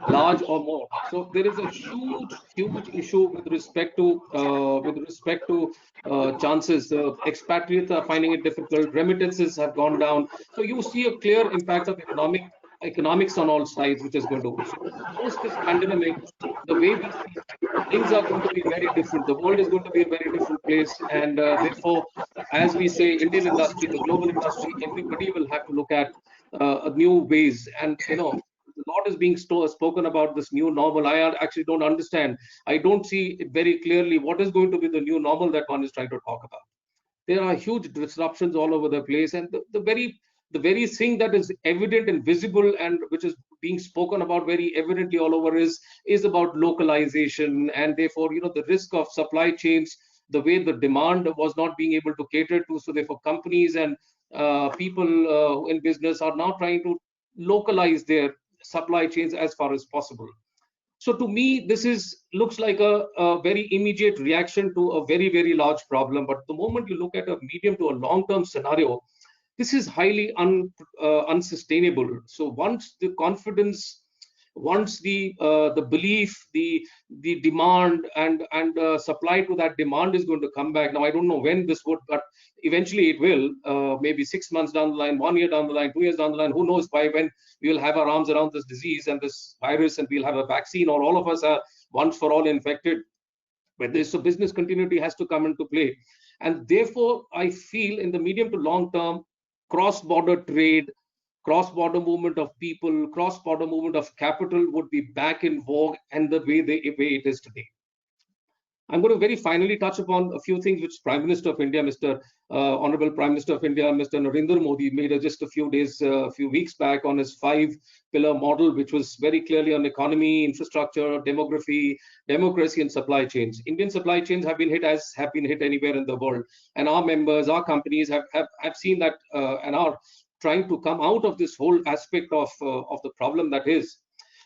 large or more. So there is a huge issue with respect to chances. Expatriates are finding it difficult. Remittances have gone down. So you see a clear impact of economics on all sides, which is going to. So post this pandemic, the way we see things are going to be very different. The world is going to be a very different place, and therefore, as we say, Indian industry, the global industry, everybody will have to look at new ways. And a lot is being spoken about this new normal. I actually don't understand. I don't see it very clearly what is going to be the new normal that one is trying to talk about. There are huge disruptions all over the place, and the very thing that is evident and visible and which is being spoken about very evidently all over is about localization, and therefore the risk of supply chains, the way the demand was not being able to cater to. So therefore companies and people in business are now trying to localize their supply chains as far as possible. So to me, this looks like a very immediate reaction to a very large problem. But the moment you look at a medium to a long-term scenario, this is highly unsustainable. So once the confidence, once the belief, the demand and supply to that demand is going to come back. Now I don't know when this would, but eventually it will. Maybe 6 months down the line, 1 year down the line, 2 years down the line. Who knows by when we will have our arms around this disease and this virus, and we'll have a vaccine, or all of us are once for all infected. But this, so business continuity has to come into play, and therefore I feel in the medium to long term, cross-border trade, cross-border movement of people, cross-border movement of capital would be back in vogue, and the way it is today. I'm going to very finally touch upon a few things which Prime Minister of India, Mr. Honorable Prime Minister of India, Mr. Narendra Modi, made just a few weeks back on his 5-pillar model, which was very clearly on economy, infrastructure, demography, democracy, and supply chains. Indian supply chains have been hit as have been hit anywhere in the world, and our members, our companies have seen that and are trying to come out of this whole aspect of the problem that is.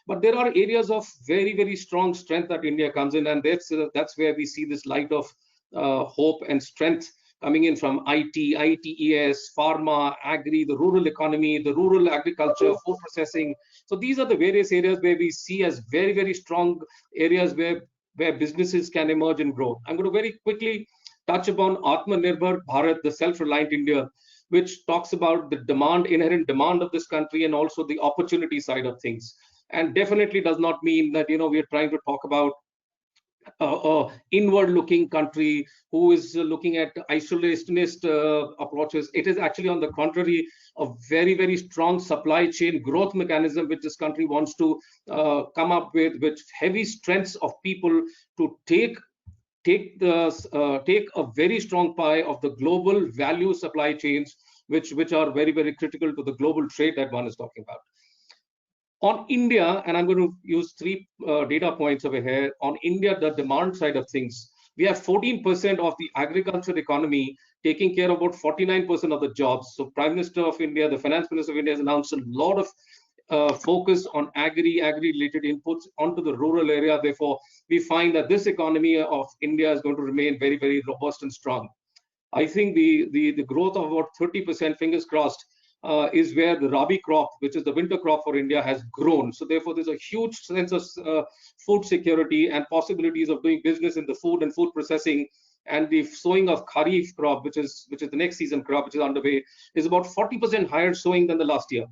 But there are areas of very strong strength that India comes in, and that's where we see this light of hope and strength coming in from IT, ITES, pharma, agri, the rural economy, the rural agriculture, food processing. So these are the various areas where we see as very strong areas where businesses can emerge and grow. I'm going to very quickly touch upon Atmanirbhar Bharat, the self-reliant India, which talks about the inherent demand of this country, and also the opportunity side of things. And definitely does not mean that we are trying to talk about inward-looking country who is looking at isolationist approaches. It is actually, on the contrary, a very strong supply chain growth mechanism which this country wants to come up with heavy strengths of people to take a very strong pie of the global value supply chains, which are very critical to the global trade that one is talking about. On India, and I'm going to use 3 data points over here. On India, the demand side of things, we have 14% of the agriculture economy taking care of about 49% of the jobs. So Prime Minister of India, the Finance Minister of India, has announced a lot of focus on agri-related inputs onto the rural area. Therefore, we find that this economy of India is going to remain very robust and strong. I think the growth of about 30%, fingers crossed, is where the Rabi crop, which is the winter crop for India, has grown. So therefore, there's a huge sense of food security and possibilities of doing business in the food and food processing. And the sowing of Kharif crop, which is the next season crop, which is underway, is about 40% higher sowing than the last year.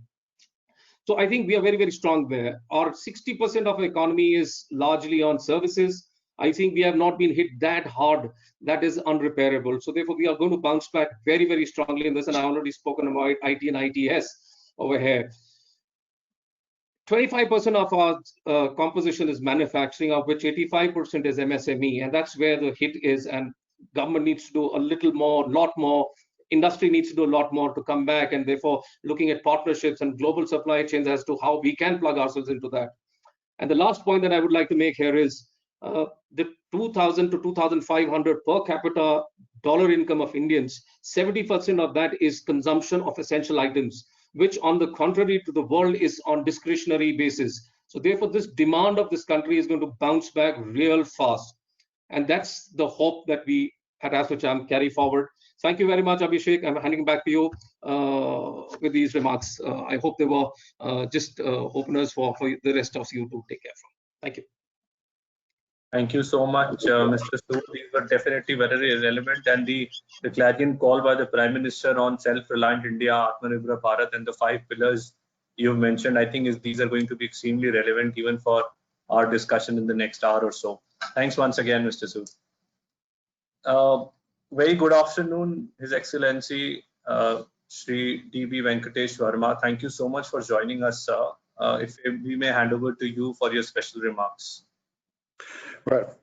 So I think we are very strong there. Our 60% of our economy is largely on services. I think we have not been hit that hard. That is unrepairable. So therefore, we are going to bounce back very strongly in this. And I've already spoken about IT and ITS over here. 25% of our composition is manufacturing, of which 85% is MSME, and that's where the hit is. And government needs to do a little more, lot more. Industry needs to do a lot more to come back, and therefore looking at partnerships and global supply chains as to how we can plug ourselves into that. And the last point that I would like to make here is the 2,000 to 2,500 per capita dollar income of Indians, 70% of that is consumption of essential items, which on the contrary to the world is on discretionary basis. So therefore, this demand of this country is going to bounce back real fast. And that's the hope that we at AssoCham carry forward. Thank you very much, Abhishek. I'm handing back to you with these remarks. I hope they were just openers for the rest of you to take care from. Thank you. Thank you so much, Mr. Sood. These were definitely very relevant, and the clarion call by the Prime Minister on self-reliant India, Atmanirbhar Bharat, and the 5 pillars you mentioned, I think these are going to be extremely relevant even for our discussion in the next hour or so. Thanks once again, Mr. Sood. Very good afternoon, His Excellency Shri D.B. Venkatesh Verma. Thank you so much for joining us, sir. If we may hand over to you for your special remarks. Well,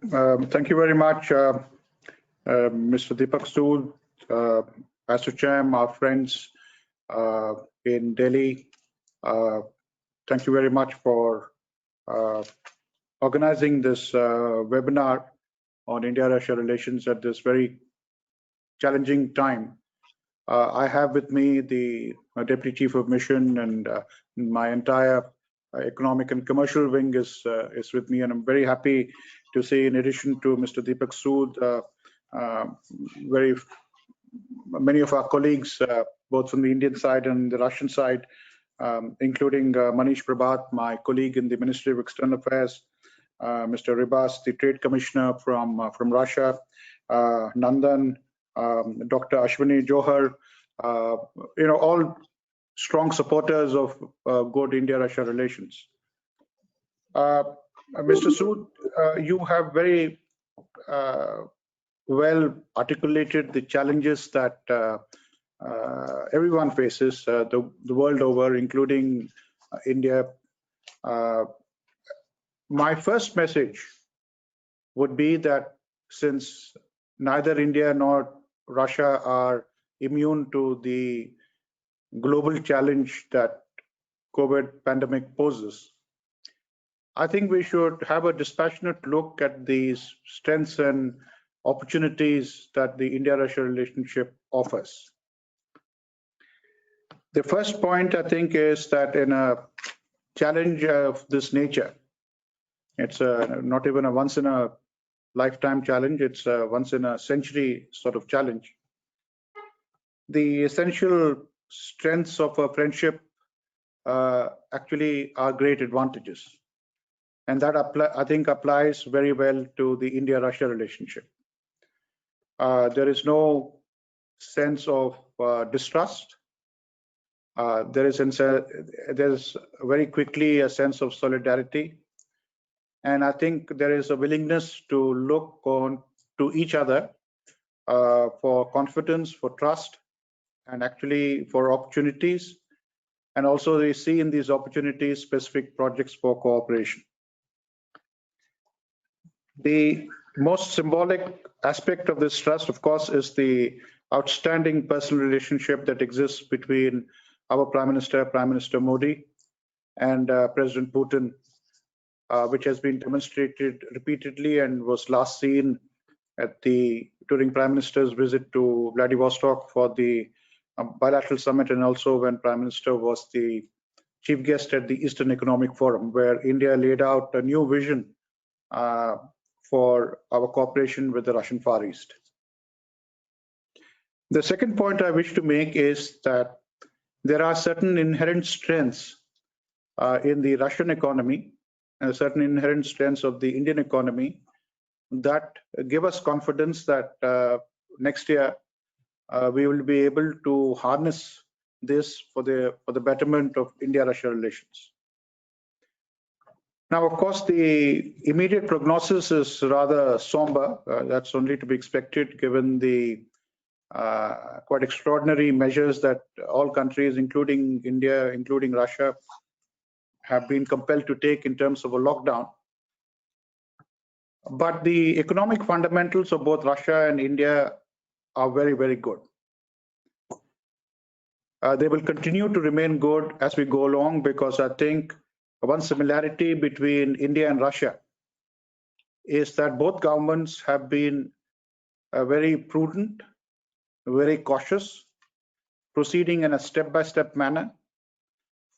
thank you very much, Mr. Deepak Sood, ASSOCHAM, our friends in Delhi. Thank you very much for organizing this webinar on India-Russia relations at this very challenging time. I have with me the Deputy Chief of Mission, and my entire economic and commercial wing is with me, and I'm very happy to say, in addition to Mr. Deepak Sood, very many of our colleagues, both from the Indian side and the Russian side, including Manish Prabhat, my colleague in the Ministry of External Affairs, Mr. Ribas, the Trade Commissioner from Russia, Nandan, Dr. Ashwini Johar, all strong supporters of good India-Russia relations. Mr. Sood, you have very well articulated the challenges that everyone faces the world over, including India. My first message would be that since neither India nor Russia are immune to the global challenge that COVID pandemic poses, I think we should have a dispassionate look at these strengths and opportunities that the India-Russia relationship offers. The first point, I think, is that in a challenge of this nature, it's not even a once-in-a-lifetime challenge, it's a once-in-a-century sort of challenge. The essential strengths of a friendship actually are great advantages. And that, I think, applies very well to the India-Russia relationship. There is no sense of distrust. There's very quickly a sense of solidarity. And I think there is a willingness to look on to each other for confidence, for trust, and actually for opportunities. And also they see in these opportunities specific projects for cooperation. The most symbolic aspect of this trust, of course, is the outstanding personal relationship that exists between our Prime Minister Modi, and President Putin, which has been demonstrated repeatedly and was last seen during Prime Minister's visit to Vladivostok for the bilateral summit, and also when Prime Minister was the chief guest at the Eastern Economic Forum, where India laid out a new vision for our cooperation with the Russian Far East. The second point I wish to make is that there are certain inherent strengths in the Russian economy and certain inherent strengths of the Indian economy that give us confidence that next year we will be able to harness this for the betterment of India-Russia relations. Now, of course, the immediate prognosis is rather somber. That's only to be expected given the quite extraordinary measures that all countries, including India, including Russia, have been compelled to take in terms of a lockdown. But the economic fundamentals of both Russia and India are very, very good. They will continue to remain good as we go along, because I think one similarity between India and Russia is that both governments have been very prudent, very cautious, proceeding in a step-by-step manner,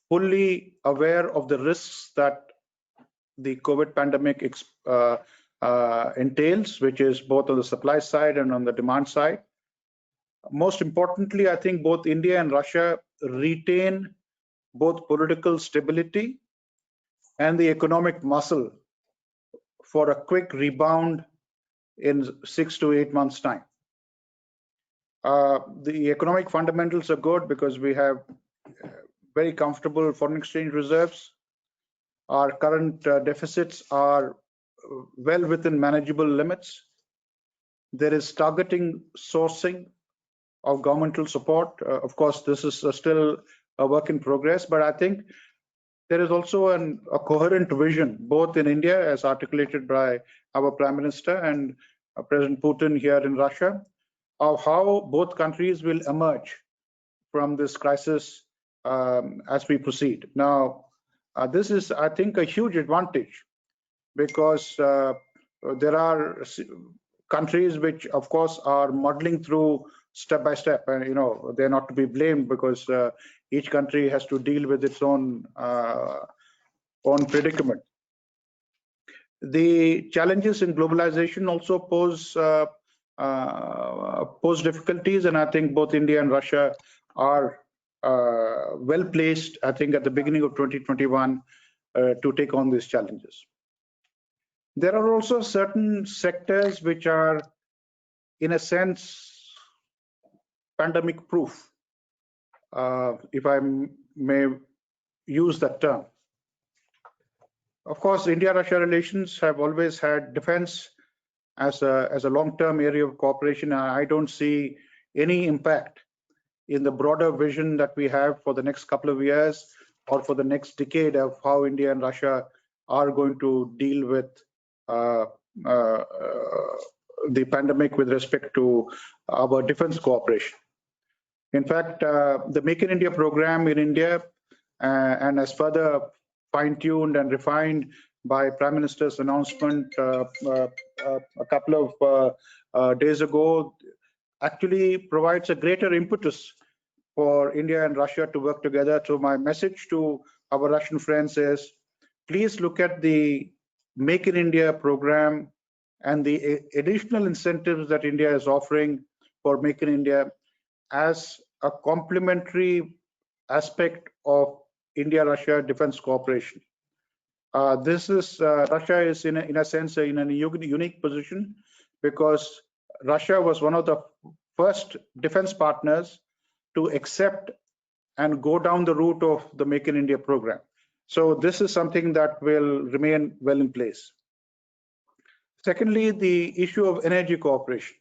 fully aware of the risks that the COVID pandemic entails, which is both on the supply side and on the demand side. Most importantly, I think both India and Russia retain both political stability and the economic muscle for a quick rebound in 6 to 8 months' time. The economic fundamentals are good because we have very comfortable foreign exchange reserves. Our current deficits are well within manageable limits. There is targeting sourcing of governmental support. Of course, this is still a work in progress, but I think there is also a coherent vision, both in India, as articulated by our Prime Minister, and President Putin here in Russia, of how both countries will emerge from this crisis as we proceed. Now, this is, I think, a huge advantage because there are countries which, of course, are muddling through step by step, and they're not to be blamed because each country has to deal with its own predicament. The challenges in globalization also pose difficulties, and I think both India and Russia are well placed, I think, at the beginning of 2021 to take on these challenges. There are also certain sectors which are, in a sense, pandemic proof, if I may use that term. Of course, India-Russia relations have always had defense as a long-term area of cooperation, and I don't see any impact in the broader vision that we have for the next couple of years or for the next decade of how India and Russia are going to deal with the pandemic with respect to our defense cooperation. In fact, the Make in India program in India, and as further fine-tuned and refined by Prime Minister's announcement a couple of days ago, actually provides a greater impetus for India and Russia to work together. So my message to our Russian friends is, please look at the Make in India program and the additional incentives that India is offering for Make in India as a complementary aspect of India-Russia defense cooperation. Russia is in a sense in a unique position because Russia was one of the first defense partners to accept and go down the route of the Make in India program. So this is something that will remain well in place. Secondly, the issue of energy cooperation.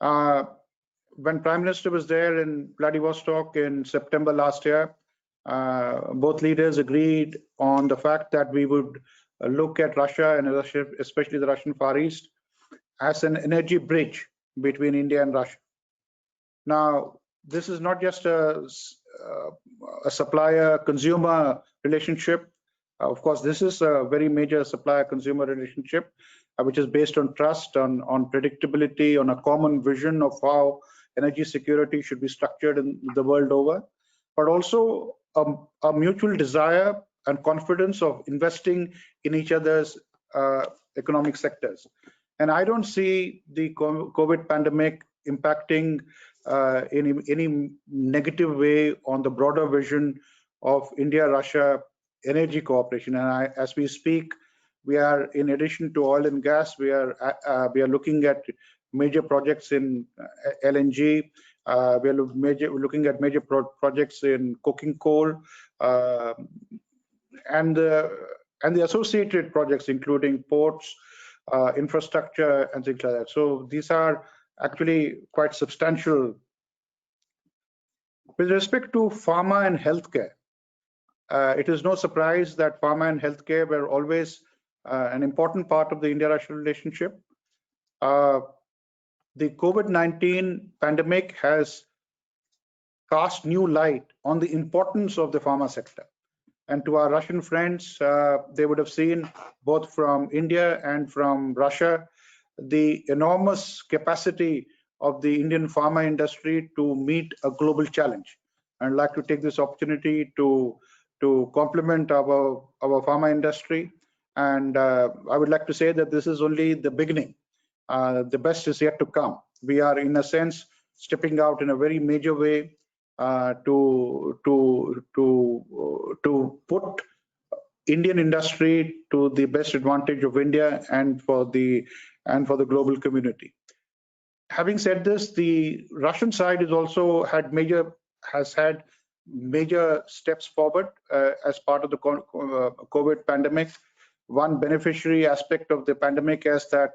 When Prime Minister was there in Vladivostok in September last year, both leaders agreed on the fact that we would look at Russia and especially the Russian Far East as an energy bridge between India and Russia. Now, this is not just a supplier-consumer relationship. Of course, this is a very major supplier-consumer relationship, which is based on trust, on predictability, on a common vision of how energy security should be structured in the world over, but also a mutual desire and confidence of investing in each other's economic sectors. And I don't see the COVID pandemic impacting in any negative way on the broader vision of India-Russia energy cooperation. And as we speak, we are, in addition to oil and gas, we are looking at major projects in LNG. We are looking at major projects in coking coal and the associated projects, including ports, infrastructure, and things like that. So these are actually quite substantial. With respect to pharma and healthcare, it is no surprise that pharma and healthcare were always an important part of the India-Russia relationship. The COVID-19 pandemic has cast new light on the importance of the pharma sector. And to our Russian friends, they would have seen both from India and from Russia the enormous capacity of the Indian pharma industry to meet a global challenge. I'd like to take this opportunity to compliment our pharma industry. And I would like to say that this is only the beginning. The best is yet to come. We are, in a sense, stepping out in a very major way to put Indian industry to the best advantage of India and for the global community. Having said this, the Russian side has had major steps forward as part of the COVID pandemic. One beneficiary aspect of the pandemic is that,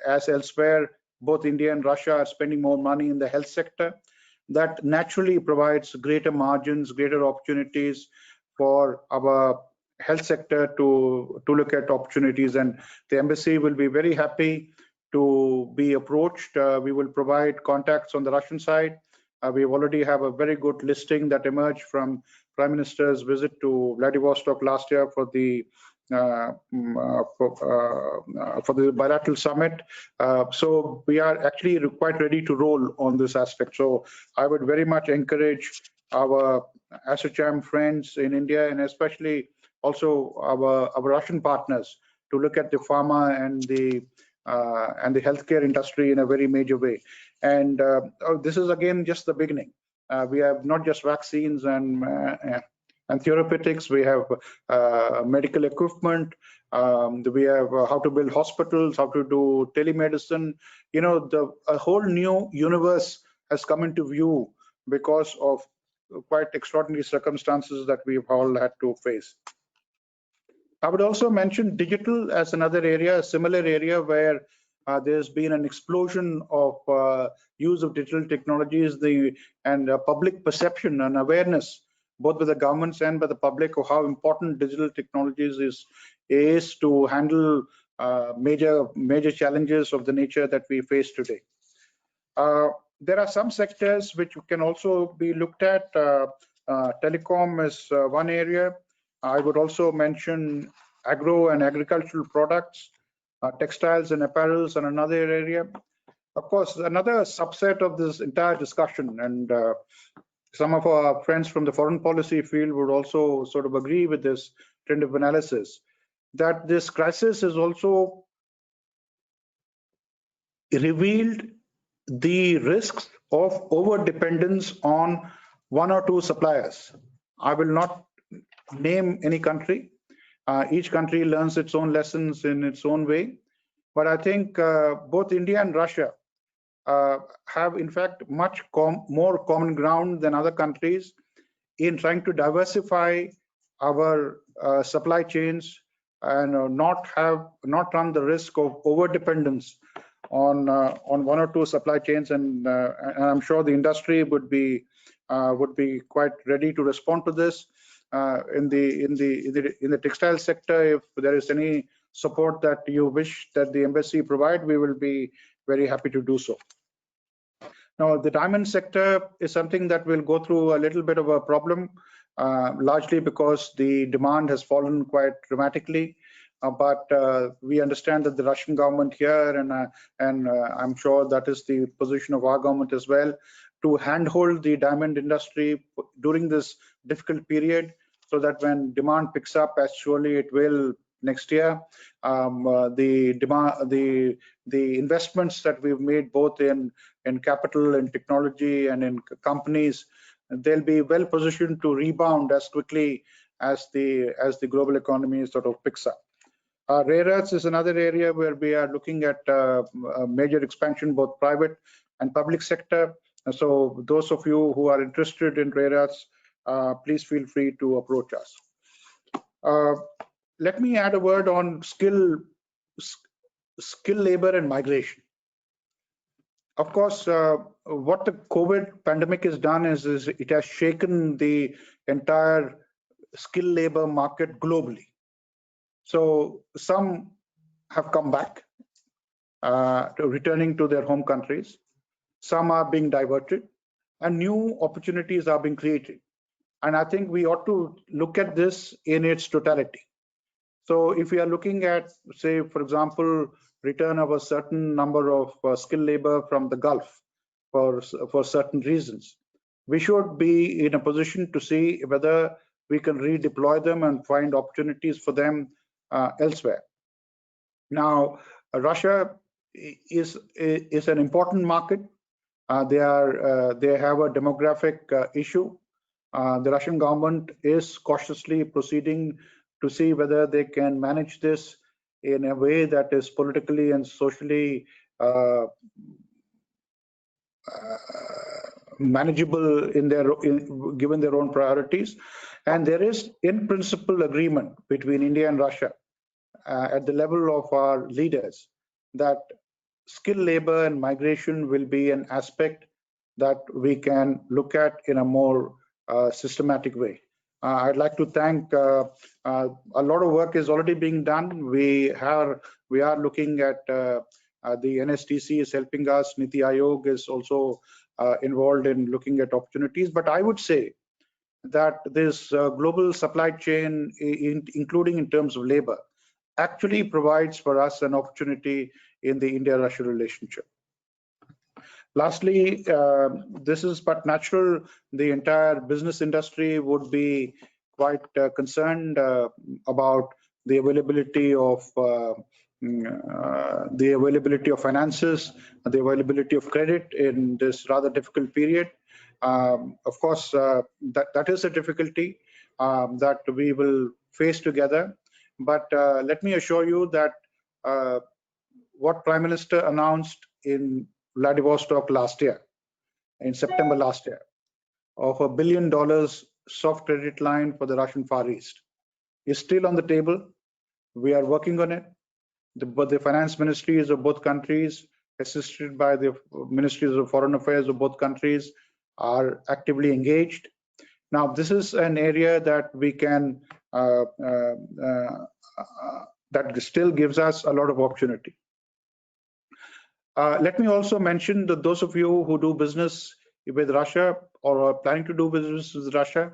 as elsewhere, both India and Russia are spending more money in the health sector. That naturally provides greater margins, greater opportunities for our health sector to look at opportunities, and the embassy will be very happy to be approached. We will provide contacts on the Russian side. We already have a very good listing that emerged from Prime Minister's visit to Vladivostok last year for the bilateral summit. So we are actually quite ready to roll on this aspect. So I would very much encourage our ASSOCHAM friends in India, and especially also our Russian partners, to look at the pharma and the healthcare industry in a very major way. And this is again just the beginning. We have not just vaccines and therapeutics. We have medical equipment. We have how to build hospitals, how to do telemedicine. You know, a whole new universe has come into view because of quite extraordinary circumstances that we've all had to face. I would also mention digital as another area, a similar area where there's been an explosion of use of digital technologies, and public perception and awareness, both by the governments and by the public, of how important digital technologies is to handle major challenges of the nature that we face today. There are some sectors which can also be looked at. Telecom is one area. I would also mention agro and agricultural products, textiles and apparels, and another area. Of course, another subset of this entire discussion, and some of our friends from the foreign policy field would also sort of agree with this trend of analysis, that this crisis has also revealed the risks of over-dependence on one or two suppliers. I will not name any country. Each country learns its own lessons in its own way. But I think both India and Russia have, in fact, much more common ground than other countries in trying to diversify our supply chains and not run the risk of over-dependence on one or two supply chains. And I'm sure the industry would be quite ready to respond to this. In the textile sector, if there is any support that you wish that the embassy provide, we will be very happy to do so. Now, the diamond sector is something that will go through a little bit of a problem, largely because the demand has fallen quite dramatically. But we understand that the Russian government here, and I'm sure that is the position of our government as well, to handhold the diamond industry during this difficult period, so that when demand picks up, as surely it will next year, the investments that we've made both in capital and technology and in companies, they'll be well positioned to rebound as quickly as the global economy sort of picks up. Rare earths is another area where we are looking at a major expansion, both private and public sector. So those of you who are interested in rare earths, please feel free to approach us. Let me add a word on skill labor and migration. Of course, what the COVID pandemic has done is it has shaken the entire skill labor market globally. So some have come back, returning to their home countries. Some are being diverted, and new opportunities are being created. And I think we ought to look at this in its totality. So if we are looking at, say, for example, return of a certain number of skilled labor from the Gulf for certain reasons, we should be in a position to see whether we can redeploy them and find opportunities for them elsewhere. Now, Russia is an important market. They have a demographic issue. The Russian government is cautiously proceeding to see whether they can manage this in a way that is politically and socially manageable given their own priorities. And there is in principle agreement between India and Russia at the level of our leaders that skilled labor and migration will be an aspect that we can look at in a more systematic way. I'd like to thank a lot of work is already being done. We are looking at the NSTC is helping us. Niti Aayog is also involved in looking at opportunities. But I would say that this global supply chain, including in terms of labor, actually provides for us an opportunity in the India-Russia relationship. Lastly, this is but natural. The entire business industry would be quite concerned about the availability of finances, the availability of credit in this rather difficult period. Of course, that is a difficulty that we will face together. But let me assure you that what Prime Minister announced in Vladivostok last year, in September last year, of $1 billion soft credit line for the Russian Far East is still on the table. We are working on it. But the finance ministries of both countries, assisted by the ministries of foreign affairs of both countries, are actively engaged. Now, this is an area that we can, that still gives us a lot of opportunity. Let me also mention that those of you who do business with Russia or are planning to do business with Russia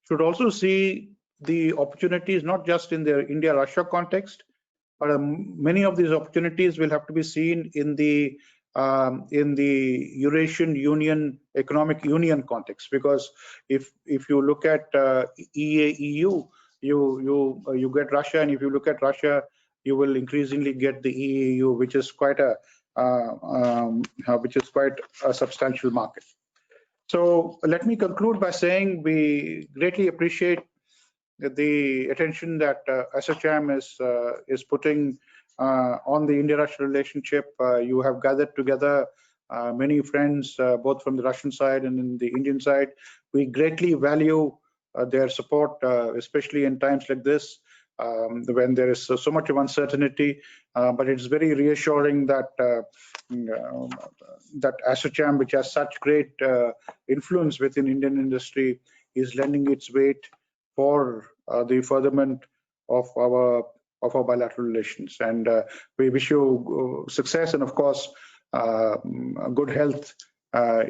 should also see the opportunities, not just in the India-Russia context, but many of these opportunities will have to be seen in the Eurasian Union, Economic Union context. Because if you look at EA-EU, you get Russia, and if you look at Russia, you will increasingly get the EA-EU, which is quite a substantial market. So let me conclude by saying we greatly appreciate the attention that ASSOCHAM is putting on the India-Russia relationship. You have gathered together many friends, both from the Russian side and in the Indian side. We greatly value their support, especially in times like this, when there is so much of uncertainty. But it's very reassuring that that ASSOCHAM, which has such great influence within Indian industry, is lending its weight for the furtherment of our bilateral relations. And we wish you success and, of course, good health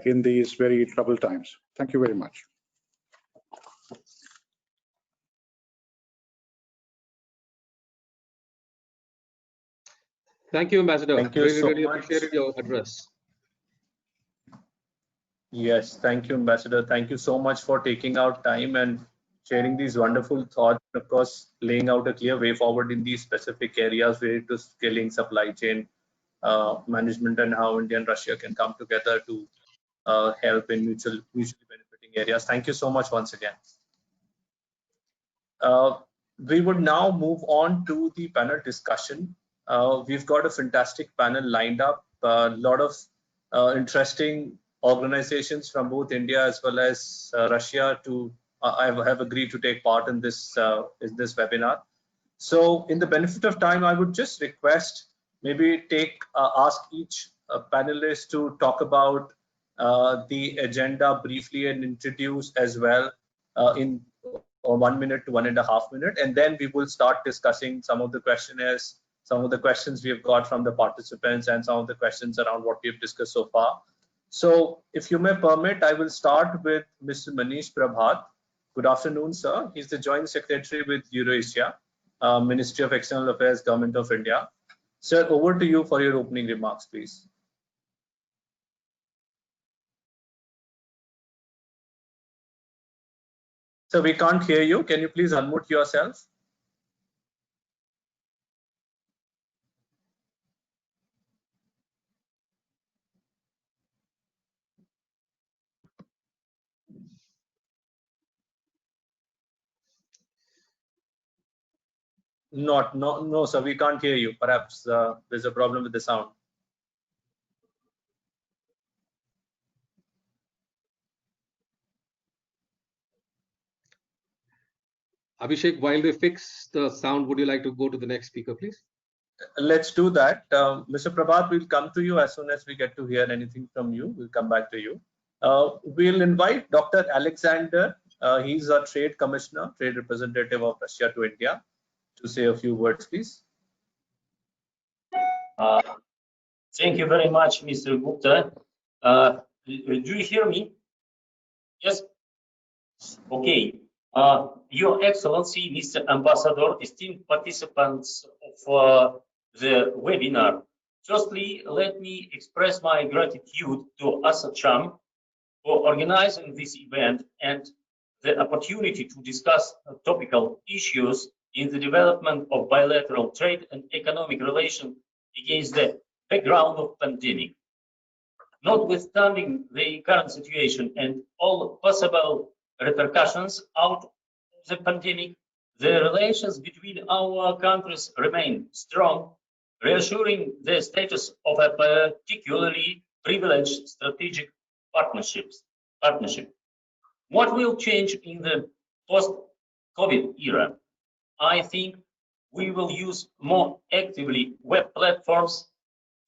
in these very troubled times. Thank you very much. Thank you, Ambassador. Thank you really, so really much. appreciated your address. Yes, thank you, Ambassador. Thank you so much for taking out time and sharing these wonderful thoughts, and of course, laying out a clear way forward in these specific areas related to scaling, supply chain management, and how India and Russia can come together to help in mutually benefiting areas. Thank you so much once again. We would now move on to the panel discussion. We've got a fantastic panel lined up, a lot of interesting organizations from both India as well as Russia to have agreed to take part in this webinar. So in the benefit of time, I would just request maybe ask each panelist to talk about the agenda briefly and introduce as well in 1 minute to 1.5 minutes, and then we will start discussing some of the questionnaires, some of the questions we have got from the participants, and some of the questions around what we have discussed so far. So if you may permit, I will start with Mr. Manish Prabhat. Good afternoon, sir. He's the Joint Secretary with Eurasia, Ministry of External Affairs, Government of India. Sir, over to you for your opening remarks, please. So we can't hear you. Can you please unmute yourself? No, sir, we can't hear you. Perhaps there's a problem with the sound. Abhishek, while they fix the sound, would you like to go to the next speaker, please? Let's do that. Mr. Prabhat, we'll come to you as soon as we get to hear anything from you. We'll come back to you. We'll invite Dr. Alexander. He's a trade commissioner, trade representative of Russia to India, to say a few words, please. Thank you very much, Mr. Gupta. Do you hear me? Yes? Okay. Your Excellency, Mr. Ambassador, esteemed participants of the webinar. Firstly, let me express my gratitude to ASSOCHAM for organizing this event and the opportunity to discuss topical issues in the development of bilateral trade and economic relations against the background of pandemic. Notwithstanding the current situation and all possible repercussions out of the pandemic, the relations between our countries remain strong, reassuring the status of a particularly privileged strategic partnership. What will change in the post-COVID era? I think we will use more actively web platforms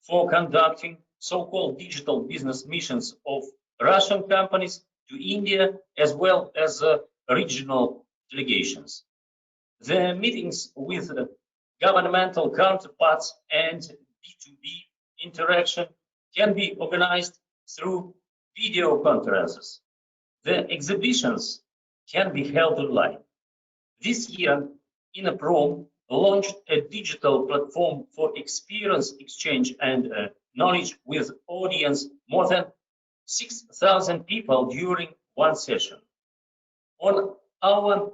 for conducting so-called digital business missions of Russian companies to India, as well as regional delegations. The meetings with governmental counterparts and B2B interaction can be organized through video conferences. The exhibitions can be held online. This year, Innoprom launched a digital platform for experience exchange and knowledge with audience more than 6,000 people during one session. On our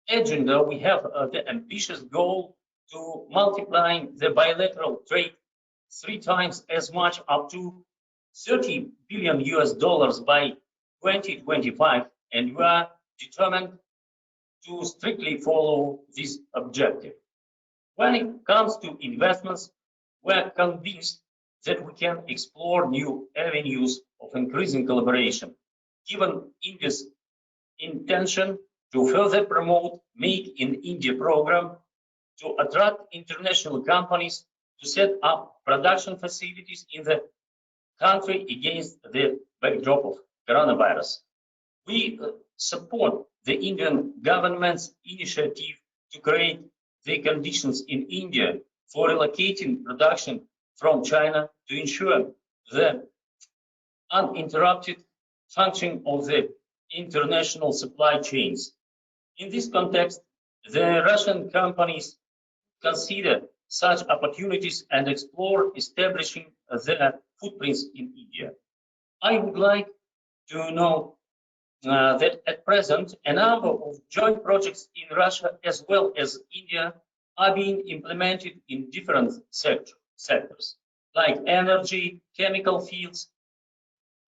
agenda, we have the ambitious goal to multiply the bilateral trade 3 times as much, up to $30 billion by 2025, and we are determined to strictly follow this objective. When it comes to investments, we are convinced that we can explore new avenues of increasing collaboration, given India's intention to further promote Make in India program, to attract international companies to set up production facilities in the country against the backdrop of coronavirus. We support the Indian government's initiative to create the conditions in India for relocating production from China to ensure the uninterrupted functioning of the international supply chains. In this context, the Russian companies consider such opportunities and explore establishing their footprints in India. I would like to know that at present, a number of joint projects in Russia as well as India are being implemented in different sectors, like energy, chemical fields,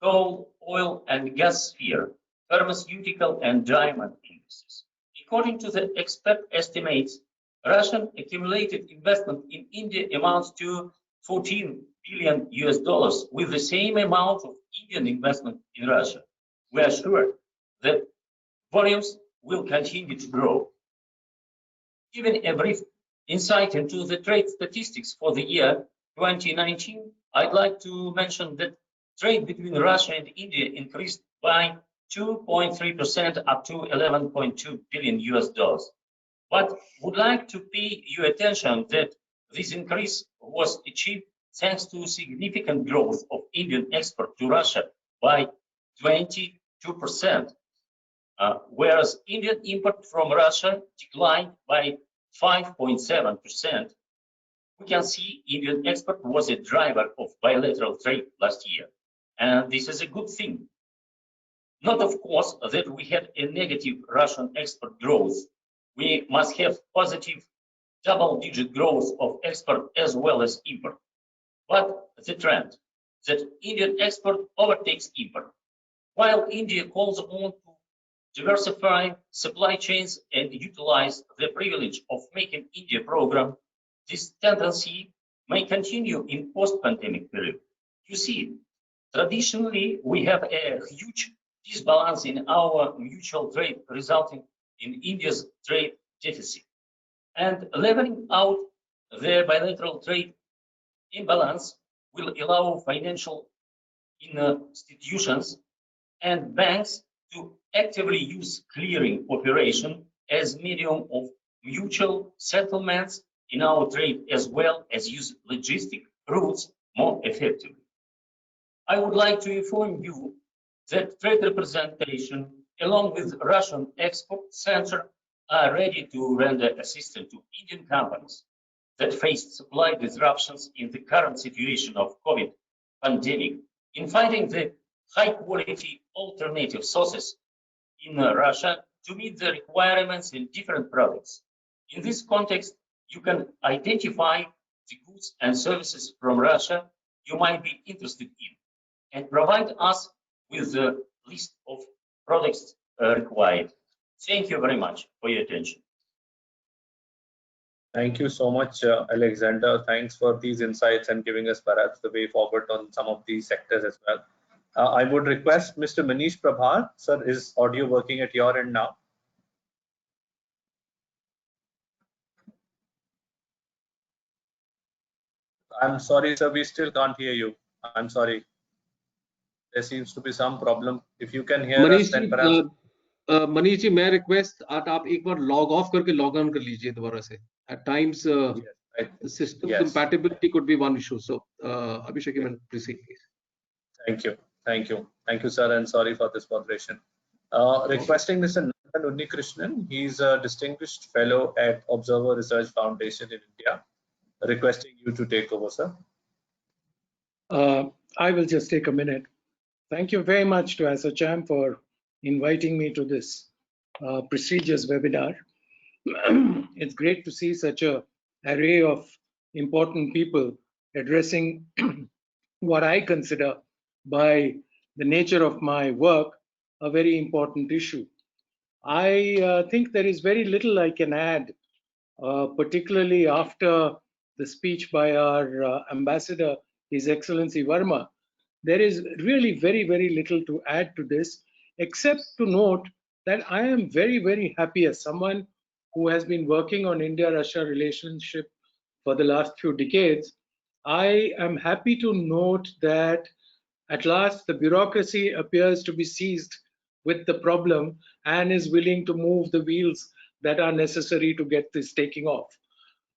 coal, oil and gas sphere, pharmaceutical and diamond industries. According to the expert estimates, Russian accumulated investment in India amounts to $14 billion, with the same amount of Indian investment in Russia. We are sure that volumes will continue to grow. Given a brief insight into the trade statistics for the year 2019, I'd like to mention that trade between Russia and India increased by 2.3% up to $11.2 billion. But would like to pay your attention that this increase was achieved thanks to significant growth of Indian export to Russia by 22%, whereas Indian import from Russia declined by 5.7%. We can see Indian export was a driver of bilateral trade last year, and this is a good thing. Not, of course, that we had a negative Russian export growth. We must have positive double-digit growth of export as well as import. But the trend that Indian export overtakes import, while India calls on to diversify supply chains, and utilize the privilege of Making India program, this tendency may continue in post-pandemic period. You see, traditionally, we have a huge disbalance in our mutual trade, resulting in India's trade deficit. And leveling out the bilateral trade imbalance will allow financial institutions and banks to actively use clearing operation as medium of mutual settlements in our trade, as well as use logistic routes more effectively. I would like to inform you that trade representation, along with Russian export center, are ready to render assistance to Indian companies that face supply disruptions in the current situation of COVID pandemic in finding the high-quality alternative sources in Russia to meet the requirements in different products. In this context, you can identify the goods and services from Russia you might be interested in and provide us with the list of products required. Thank you very much for your attention. Thank you so much, Alexander. Thanks for these insights and giving us perhaps the way forward on some of these sectors as well. I would request Mr. Manish Prabhar. Sir, is audio working at your end now? I'm sorry, sir, we still can't hear you. I'm sorry. There seems to be some problem. If you can hear Manish us, then perhaps... Manish ji मैं request आप एक बार log of करके log on कर लीजिए दोबारा से at times the system compatibility could be one issue. So Abhishek, you can proceed, please. Thank you sir, and sorry for this botheration. Requesting Mr. Nandan Unnikrishnan, he's a distinguished fellow at Observer Research Foundation in India, requesting you to take over, sir. I will just take a minute. Thank you very much to ASSOCHAM for inviting me to this prestigious webinar. It's great to see such an array of important people addressing what I consider, by the nature of my work, a very important issue. I think there is very little I can add, particularly after the speech by our Ambassador, His Excellency Verma. There is really very, very little to add to this, except to note that I am very, very happy as someone who has been working on India-Russia relationship for the last few decades. I am happy to note that at last the bureaucracy appears to be seized with the problem and is willing to move the wheels that are necessary to get this taking off.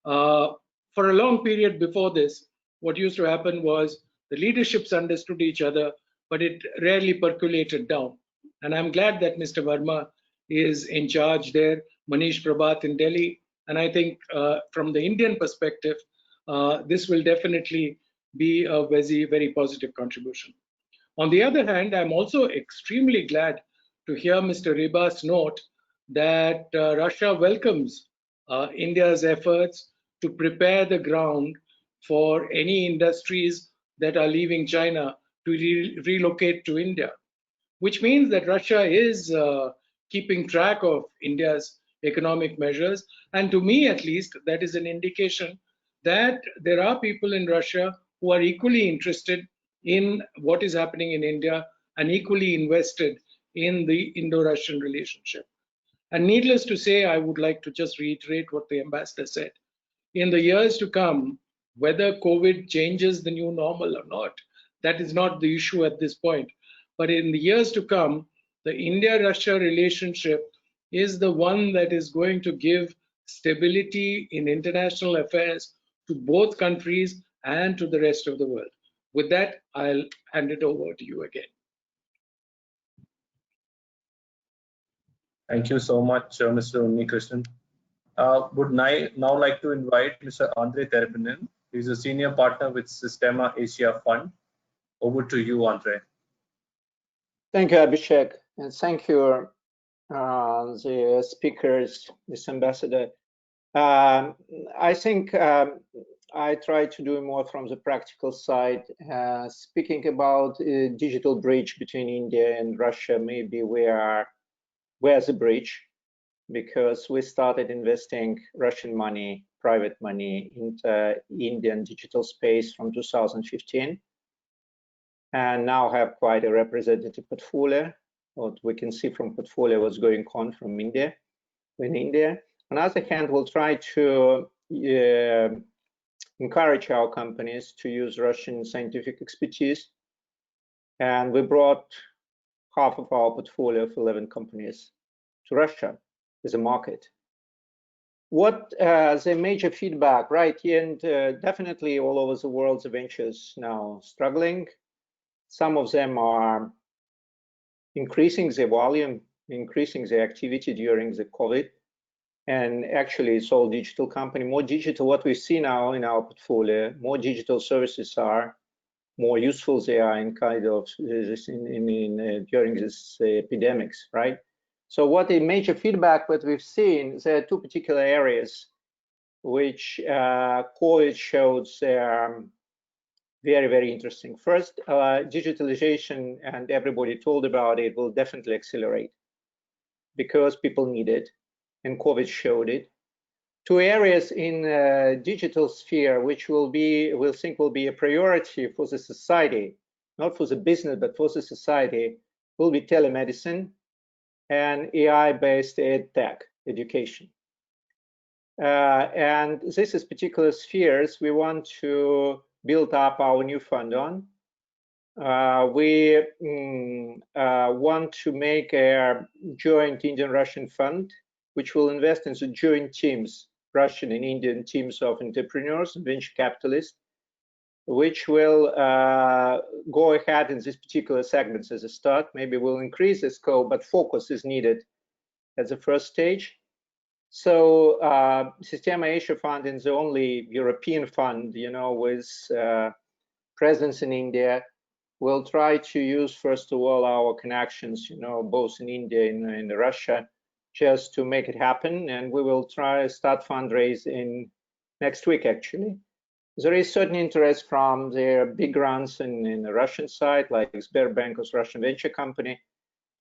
For a long period before this, what used to happen was the leaderships understood each other, but it rarely percolated down. And I'm glad that Mr. Verma is in charge there, Manish Prabhat in Delhi. And I think from the Indian perspective, this will definitely be a very, very positive contribution. On the other hand, I'm also extremely glad to hear Mr. Ribas note that Russia welcomes India's efforts to prepare the ground for any industries that are leaving China to relocate to India, which means that Russia is keeping track of India's economic measures. And to me, at least, that is an indication that there are people in Russia who are equally interested in what is happening in India and equally invested in the Indo-Russian relationship. And needless to say, I would like to just reiterate what the ambassador said. In the years to come, whether COVID changes the new normal or not, that is not the issue at this point. But in the years to come, the India-Russia relationship is the one that is going to give stability in international affairs to both countries and to the rest of the world. With that, I'll hand it over to you again. Thank you so much, Mr. Unnikrishnan. Would now like to invite Mr. Andre Terpinen. He's a senior partner with Systema Asia Fund. Over to you, Andre. Thank you, Abhishek, and thank you, the speakers, this ambassador. I think I try to do more from the practical side, speaking about a digital bridge between India and Russia. Maybe we are were the bridge, because we started investing Russian money, private money, into Indian digital space from 2015, and now have quite a representative portfolio. What we can see from portfolio what's going on from India. In India, on the other hand, we'll try to encourage our companies to use Russian scientific expertise, and we brought half of our portfolio of 11 companies to Russia as a market. What the major feedback, right? And definitely all over the world, the ventures now struggling. Some of them are increasing the volume, increasing the activity during the COVID. And actually, it's all digital company, more digital. What we see now in our portfolio, more digital services are, more useful they are in kind of during this epidemics, right? So what the major feedback that we've seen, there are two particular areas which COVID showed they're very, very interesting. First, digitalization, and everybody told about it, will definitely accelerate because people need it, and COVID showed it. Two areas in digital sphere which we'll think will be a priority for the society, not for the business, but for the society, will be telemedicine and AI-based ed tech education. And this is particular spheres we want to build up our new fund on. We want to make a joint Indian-Russian fund, which will invest in the joint teams, Russian and Indian teams of entrepreneurs and venture capitalists, which will go ahead in these particular segments as a start. Maybe we'll increase the scope, but focus is needed at the first stage. So Systema Asia Fund is the only European fund, with presence in India. We'll try to use, first of all, our connections, both in India and in Russia, just to make it happen. And we will try to start fundraising next week, actually. There is certain interest from their big grants in the Russian side, like Sberbank's Russian venture company.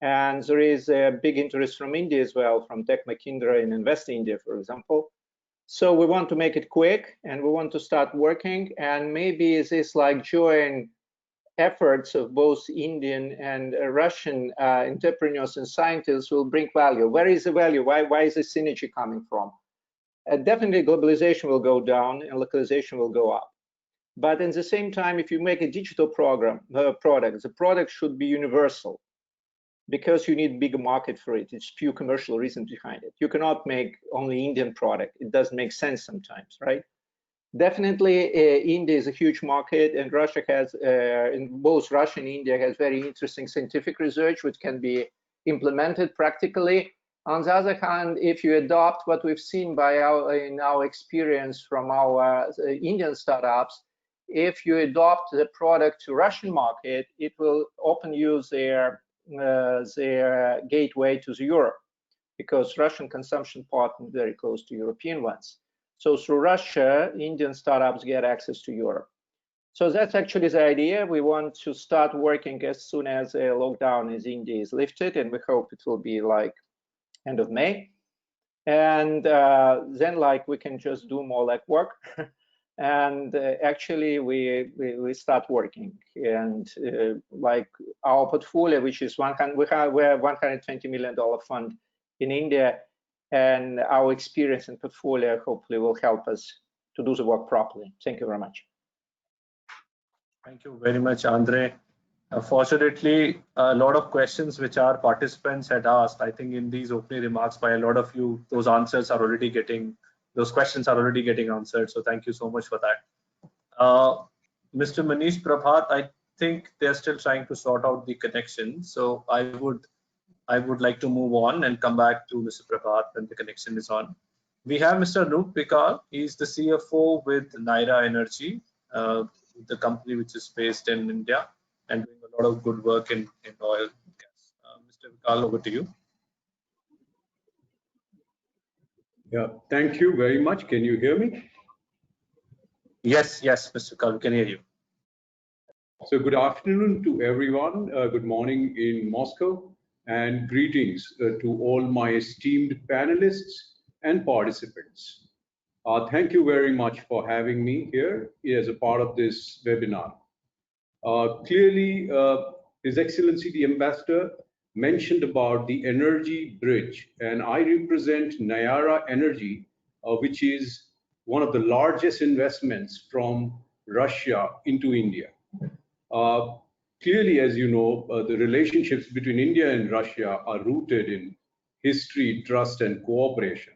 And there is a big interest from India as well, from Tech Mahindra and Invest India, for example. So we want to make it quick, and we want to start working. And maybe this like joint efforts of both Indian and Russian entrepreneurs and scientists will bring value. Where is the value? Why is the synergy coming from? Definitely globalization will go down and localization will go up. But at the same time, if you make a digital product, the product should be universal, because you need bigger market for it. It's pure commercial reason behind it. You cannot make only Indian product. It doesn't make sense sometimes, right? Definitely, India is a huge market, and Russia has, in both Russia and India, has very interesting scientific research which can be implemented practically. On the other hand, if you adopt what we've seen in our experience from our Indian startups, if you adopt the product to Russian market, it will open you their gateway to the Europe, because Russian consumption partner is very close to European ones. So through Russia, Indian startups get access to Europe. So that's actually the idea. We want to start working as soon as the lockdown in India is lifted, and we hope it will be like end of May. And then we can just do more work. And actually we start working. And our portfolio, which is we're a $120 million fund in India, and our experience and portfolio hopefully will help us to do the work properly. Thank you very much. Thank you very much, Andre. Fortunately, a lot of questions which our participants had asked, I think in these opening remarks by a lot of you, those questions are already getting answered. So thank you so much for that. Mr. Manish Prabhat, I think they're still trying to sort out the connection. So I would like to move on and come back to Mr. Prabhat when the connection is on. We have Mr. Anup Pikal. He's the CFO with Naira Energy, the company which is based in India and doing a lot of good work in oil and gas. Mr. Pikal, over to you. Yeah, thank you very much. Can you hear me? Yes, Mr. Pikal, we can hear you. So good afternoon to everyone. Good morning in Moscow. and greetings to all my esteemed panelists and participants. Thank you very much for having me here as a part of this webinar. Clearly, His Excellency the Ambassador mentioned about the energy bridge, and I represent Nayara Energy, which is one of the largest investments from Russia into India. Clearly, as you know, the relationships between India and Russia are rooted in history, trust, and cooperation,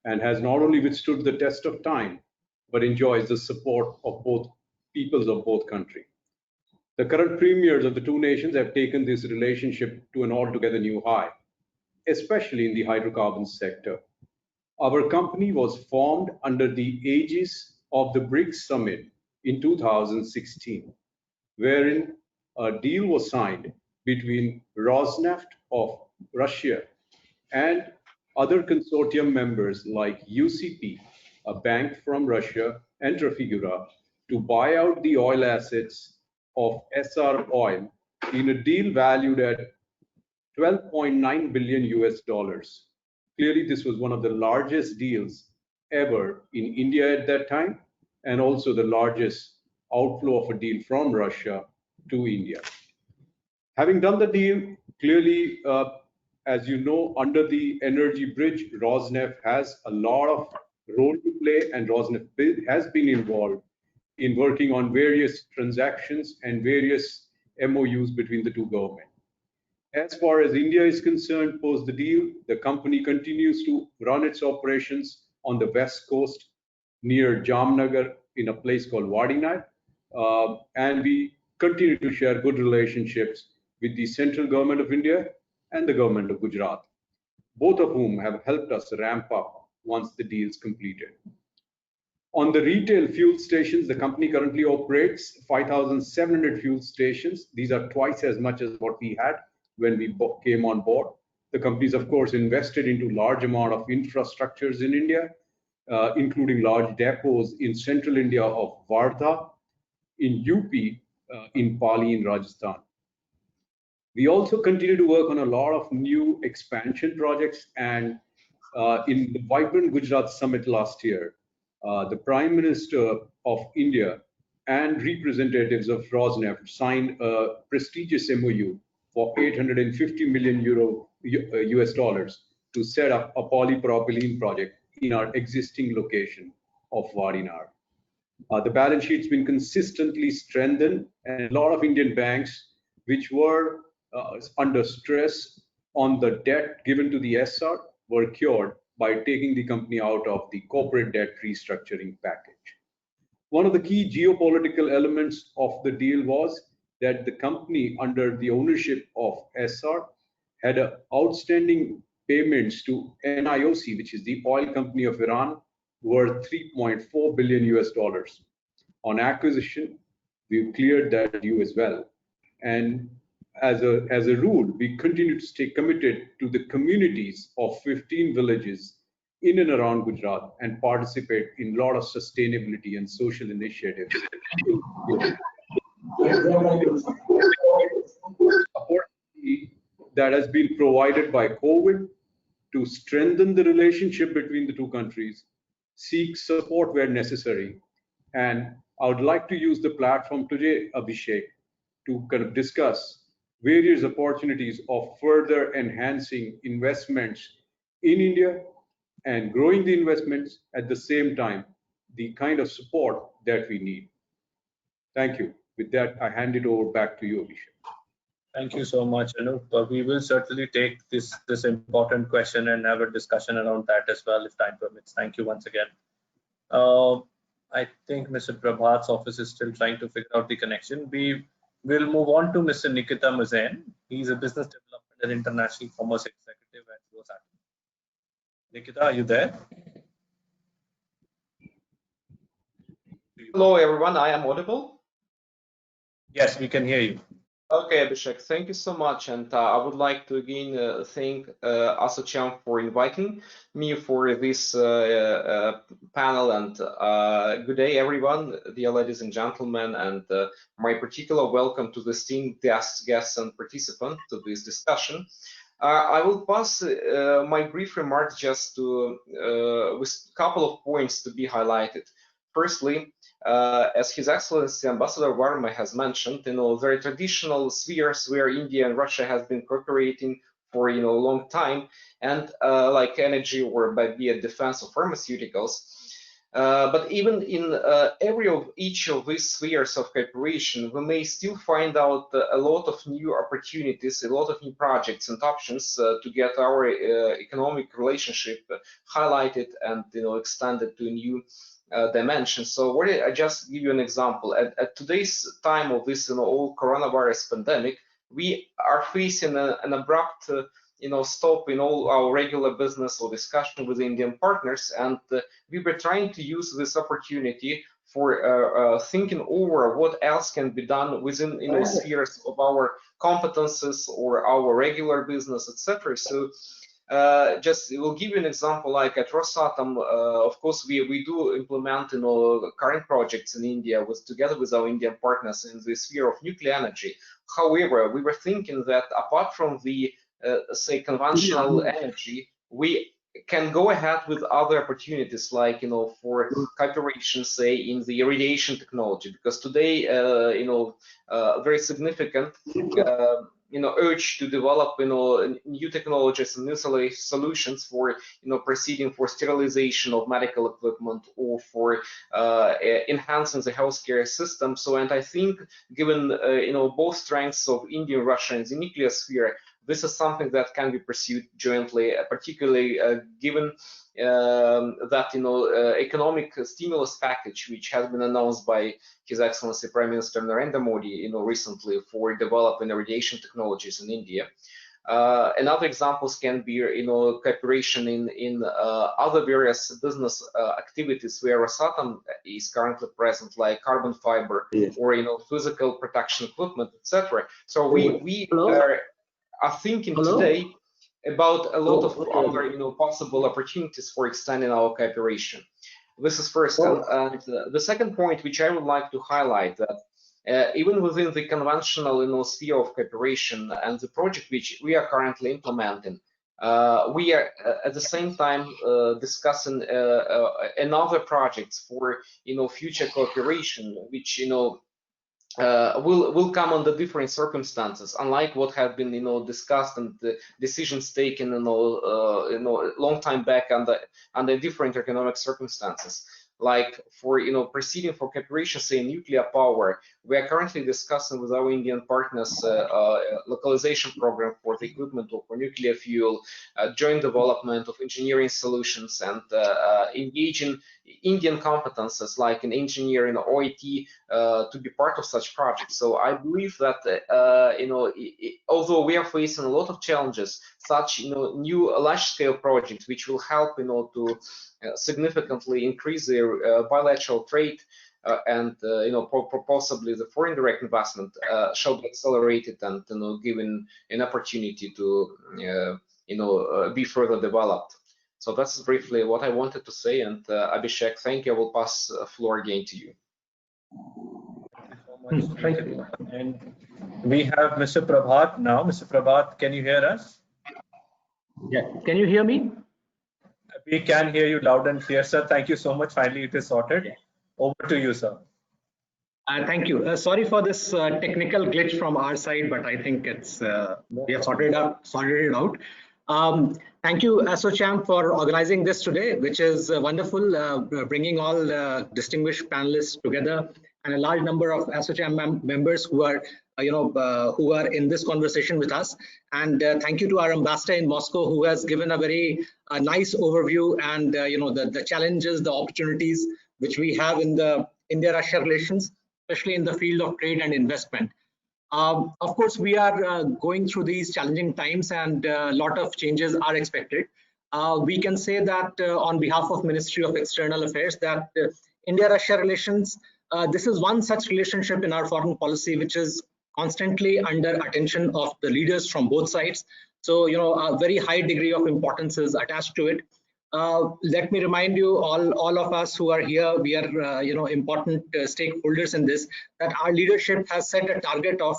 and has not only withstood the test of time, but enjoys the support of both peoples of both countries. The current premiers of the two nations have taken this relationship to an altogether new high, especially in the hydrocarbons sector. Our company was formed under the aegis of the BRICS Summit in 2016, wherein a deal was signed between Rosneft of Russia and other consortium members like UCP, a bank from Russia, and Trafigura to buy out the oil assets of SR Oil in a deal valued at $12.9 billion US. Clearly, this was one of the largest deals ever in India at that time, and also the largest outflow of a deal from Russia to India. Having done the deal, clearly, as you know, under the energy bridge, Rosneft has a lot of role to play, and Rosneft has been involved in working on various transactions and various MOUs between the two governments. As far as India is concerned, post the deal, the company continues to run its operations on the west coast near Jamnagar in a place called Wadinad, and we continue to share good relationships with the central government of India and the government of Gujarat, both of whom have helped us ramp up once the deal is completed. On the retail fuel stations, the company currently operates 5,700 fuel stations. These are twice as much as what we had when we came on board. The company's, of course, invested into large amount of infrastructures in India, including large depots in central India of Wardha, in UP, in Pali, in Rajasthan. We also continue to work on a lot of new expansion projects, and in the Vibrant Gujarat Summit last year, the Prime Minister of India and representatives of Rosneft signed a prestigious MOU for 850 million US dollars to set up a polypropylene project in our existing location of Wadinad. The balance sheet's been consistently strengthened, and a lot of Indian banks which were under stress on the debt given to the SR were cured by taking the company out of the corporate debt restructuring package. One of the key geopolitical elements of the deal was that the company under the ownership of SR had outstanding payments to NIOC, which is the oil company of Iran, worth 3.4 billion US dollars. On acquisition, we've cleared that due as well. And as a rule, we continue to stay committed to the communities of 15 villages in and around Gujarat and participate in a lot of sustainability and social initiatives. That has been provided by COVID to strengthen the relationship between the two countries, seek support where necessary. And I would like to use the platform today, Abhishek, to kind of discuss various opportunities of further enhancing investments in India and growing the investments at the same time, the kind of support that we need. Thank you. With that, I hand it over back to you, Abhishek. Thank you so much, Anup. We will certainly take this important question and have a discussion around that as well, if time permits. Thank you once again. I think Mr. Prabhat's office is still trying to figure out the connection. We will move on to Mr. Nikita Mazen. He's a business development and international commerce executive at Eurasian. Nikita, are you there? Hello, everyone. I am audible? Yes, we can hear you. Okay, Abhishek, thank you so much. And I would like to again thank ASSOCHAM for inviting me for this panel. And good day, everyone, dear ladies and gentlemen, and my particular welcome to the esteemed guests and participants to this discussion. I will pass my brief remarks just to with a couple of points to be highlighted. Firstly, as His Excellency Ambassador Varma has mentioned, very traditional spheres where India and Russia has been cooperating for a long time, and like energy or be it defense or pharmaceuticals. But even in each of these spheres of cooperation, we may still find out a lot of new opportunities, a lot of new projects and options to get our economic relationship highlighted and extended to a new dimension. So I just give you an example. At today's time of this whole coronavirus pandemic, we are facing an abrupt stop in all our regular business or discussion with Indian partners, and we were trying to use this opportunity for thinking over what else can be done within spheres of our competences or our regular business, etc. So just we'll give you an example. Like at Rosatom, of course, we do implement current projects in India together with our Indian partners in the sphere of nuclear energy. However, we were thinking that apart from the say conventional energy, we can go ahead with other opportunities like for cooperation, say in the irradiation technology, because today very significant urge to develop new technologies and new solutions for proceeding for sterilization of medical equipment or for enhancing the healthcare system. So, and I think given both strengths of India and Russia in the nuclear sphere, this is something that can be pursued jointly, particularly given that economic stimulus package which has been announced by His Excellency Prime Minister Narendra Modi recently for developing irradiation technologies in India. Another examples can be cooperation in other various business activities where Rosatom is currently present, like carbon fiber or physical protection equipment, etc. So we are thinking today about a lot of other possible opportunities for extending our cooperation. This is first, and the second point which I would like to highlight, that even within the conventional sphere of cooperation and the project which we are currently implementing, we are at the same time discussing another projects for future cooperation, which will come under different circumstances, unlike what have been discussed and the decisions taken long time back under different economic circumstances. Like for proceeding for cooperation, say nuclear power, we are currently discussing with our Indian partners localization program for the equipment for nuclear fuel, joint development of engineering solutions, and engaging Indian competences like in engineering or IT to be part of such projects. So I believe that although we are facing a lot of challenges, such new large-scale projects which will help to significantly increase their bilateral trade and possibly the foreign direct investment shall be accelerated and given an opportunity to be further developed. So that's briefly what I wanted to say. And Abhishek, thank you. I will pass the floor again to you. Thank you. And we have Mr. Prabhat now. Mr. Prabhat, can you hear us? Yeah. Can you hear me? We can hear you loud and clear, sir. Thank you so much. Finally, it is sorted. Over to you, sir. Thank you. Sorry for this technical glitch from our side, but I think it's we have sorted it out. Thank you, ASSOCHAM, for organizing this today, which is wonderful, bringing all the distinguished panelists together and a large number of ASSOCHAM members who are who are in this conversation with us. And thank you to our ambassador in Moscow, who has given a very nice overview and the challenges, the opportunities which we have in the India-Russia relations, especially in the field of trade and investment. Of course, we are going through these challenging times, and a lot of changes are expected. We can say that on behalf of Ministry of External Affairs, that India-Russia relations, this is one such relationship in our foreign policy which is constantly under attention of the leaders from both sides. So, a very high degree of importance is attached to it. Let me remind you, all of us who are here, we are important stakeholders in this, that our leadership has set a target of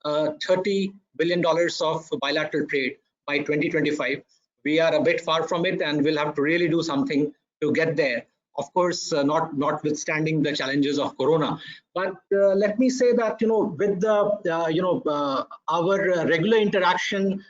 $30 billion of bilateral trade by 2025. We are a bit far from it, and we'll have to really do something to get there. Of course, notwithstanding the challenges of Corona. But let me say that, with the our regular interaction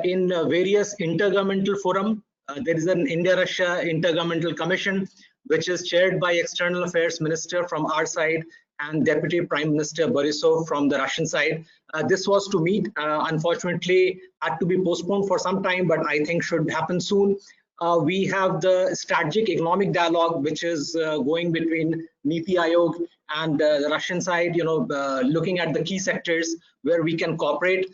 in various intergovernmental forum, there is an India-Russia Intergovernmental Commission, which is chaired by External Affairs Minister from our side and Deputy Prime Minister Borisov from the Russian side. This was to meet, unfortunately had to be postponed for some time, but I think should happen soon. We have the strategic economic dialogue, which is going between Niti Aayog and the Russian side, looking at the key sectors where we can cooperate.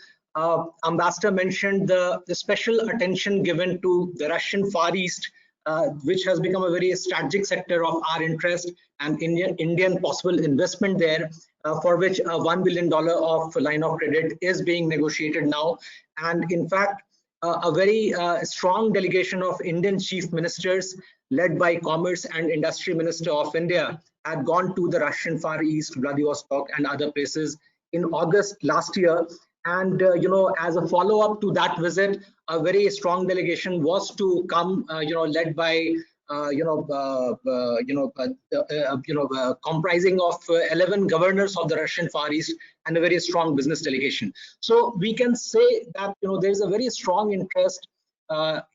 Ambassador mentioned the special attention given to the Russian Far East, which has become a very strategic sector of our interest, and Indian possible investment there, for which a $1 billion of line of credit is being negotiated now. And in fact, a very strong delegation of Indian chief ministers led by Commerce and Industry Minister of India had gone to the Russian Far East, Vladivostok and other places in August last year. And as a follow-up to that visit, a very strong delegation was to come, led by comprising of 11 governors of the Russian Far East and a very strong business delegation. So we can say that there is a very strong interest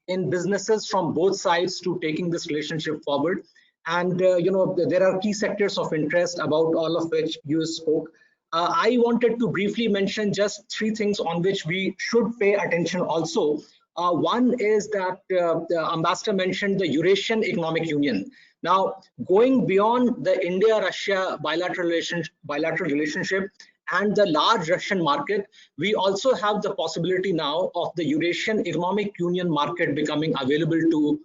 in businesses from both sides to taking this relationship forward. And there are key sectors of interest, about all of which you spoke. I wanted to briefly mention just 3 things on which we should pay attention also. One is that the ambassador mentioned the Eurasian Economic Union. Now, going beyond the India-Russia bilateral relationship and the large Russian market, we also have the possibility now of the Eurasian Economic Union market becoming available to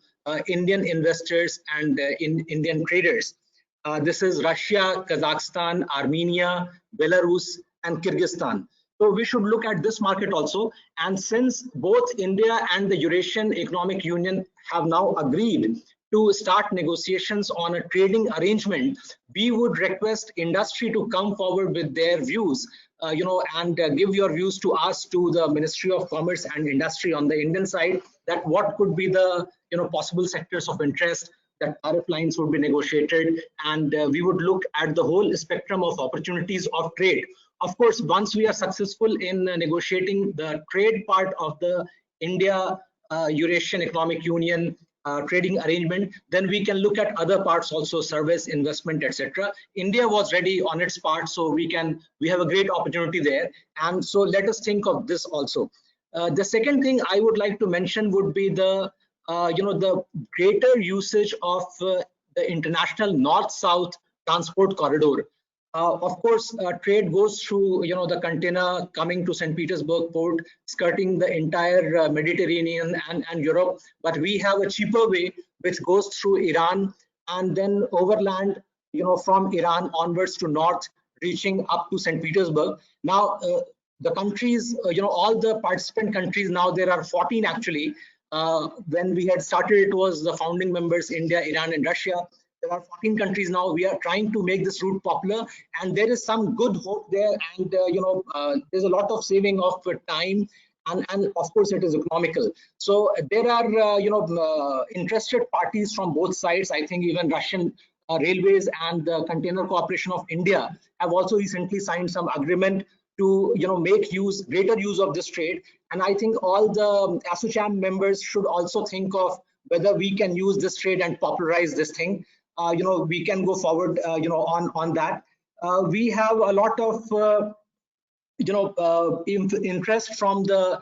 Indian investors and Indian traders. This is Russia, Kazakhstan, Armenia, Belarus, and Kyrgyzstan. So we should look at this market also. And since both India and the Eurasian Economic Union have now agreed to start negotiations on a trading arrangement, we would request industry to come forward with their views, and give your views to us, to the Ministry of Commerce and Industry on the Indian side, that what could be the possible sectors of interest that tariff lines would be negotiated, and we would look at the whole spectrum of opportunities of trade. Of course, once we are successful in negotiating the trade part of the India-Eurasian Economic Union trading arrangement, then we can look at other parts also, service, investment, etc. India was ready on its part, so we have a great opportunity there. And so let us think of this also. The second thing I would like to mention would be the greater usage of the international north-south transport corridor. Of course, trade goes through, the container coming to St. Petersburg port, skirting the entire Mediterranean and Europe. But we have a cheaper way, which goes through Iran and then overland, from Iran onwards to north, reaching up to St. Petersburg. Now, the countries, all the participant countries, now there are 14 actually. When we had started, it was the founding members, India, Iran, and Russia. There are 14 countries now. We are trying to make this route popular, and there is some good hope there. And there's a lot of saving of time, and of course it is economical. So there are interested parties from both sides. I think even Russian Railways and the Container Corporation of India have also recently signed some agreement to make greater use of this trade. And I think all the ASSOCHAM members should also think of whether we can use this trade and popularize this thing. We can go forward, on that. We have a lot of, interest from the,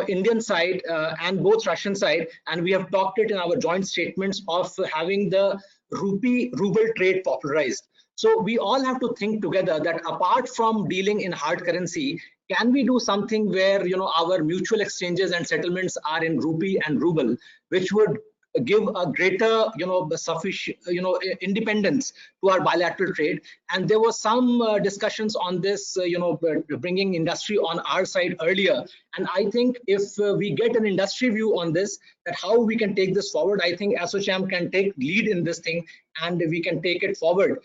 Indian side and both Russian side, and we have talked it in our joint statements of having the ruble trade popularized. So we all have to think together that apart from dealing in hard currency, can we do something where our mutual exchanges and settlements are in rupee and ruble, which would give a greater sufficient independence to our bilateral trade. And there was some discussions on this, bringing industry on our side earlier. And I think if we get an industry view on this, that how we can take this forward, I think ASSOCHAM can take lead in this thing, and we can take it forward,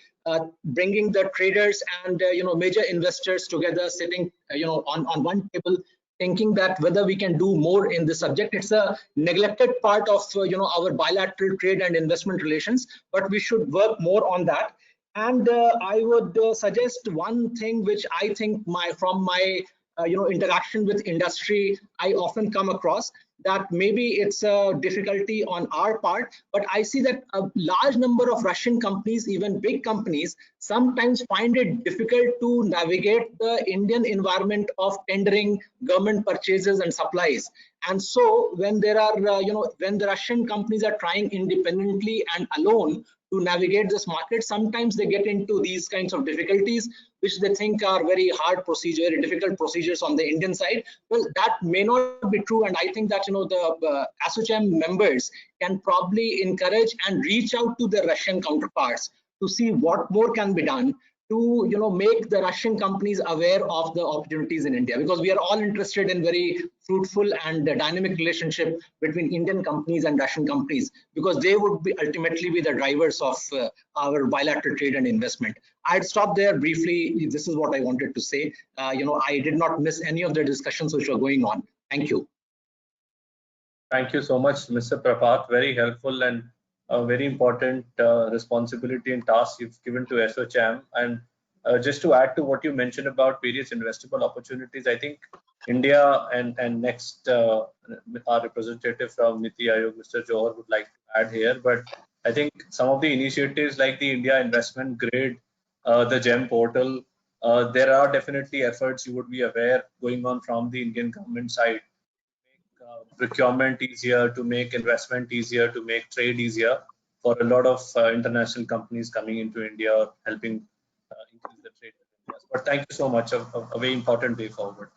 bringing the traders and major investors together, sitting on one table, thinking that whether we can do more in this subject. It's a neglected part of our bilateral trade and investment relations, but we should work more on that. And I would suggest one thing which I think from my interaction with industry, I often come across that maybe it's a difficulty on our part, but I see that a large number of Russian companies, even big companies, sometimes find it difficult to navigate the Indian environment of tendering, government purchases and supplies. And so when there are, when the Russian companies are trying independently and alone to navigate this market, sometimes they get into these kinds of difficulties, which they think are very hard procedure, very difficult procedures on the Indian side. Well, that may not be true, and I think that the ASSOCHAM members can probably encourage and reach out to their Russian counterparts to see what more can be done to make the Russian companies aware of the opportunities in India, because we are all interested in very fruitful and dynamic relationship between Indian companies and Russian companies, because they would be ultimately be the drivers of our bilateral trade and investment. I'd stop there briefly. This is what I wanted to say. I did not miss any of the discussions which were going on. Thank you. Thank you so much, Mr. Prapat. Very helpful and a very important responsibility and task you've given to ASSOCHAM. And just to add to what you mentioned about various investable opportunities, I think India and next our representative from Niti Aayog, Mr. Johar, would like to add here. But I think some of the initiatives like the India Investment Grid, the GEM portal, there are definitely efforts you would be aware going on from the Indian government side. Procurement easier, to make investment easier, to make trade easier for a lot of international companies coming into India or helping increase the trade. But thank you so much, a very important way forward.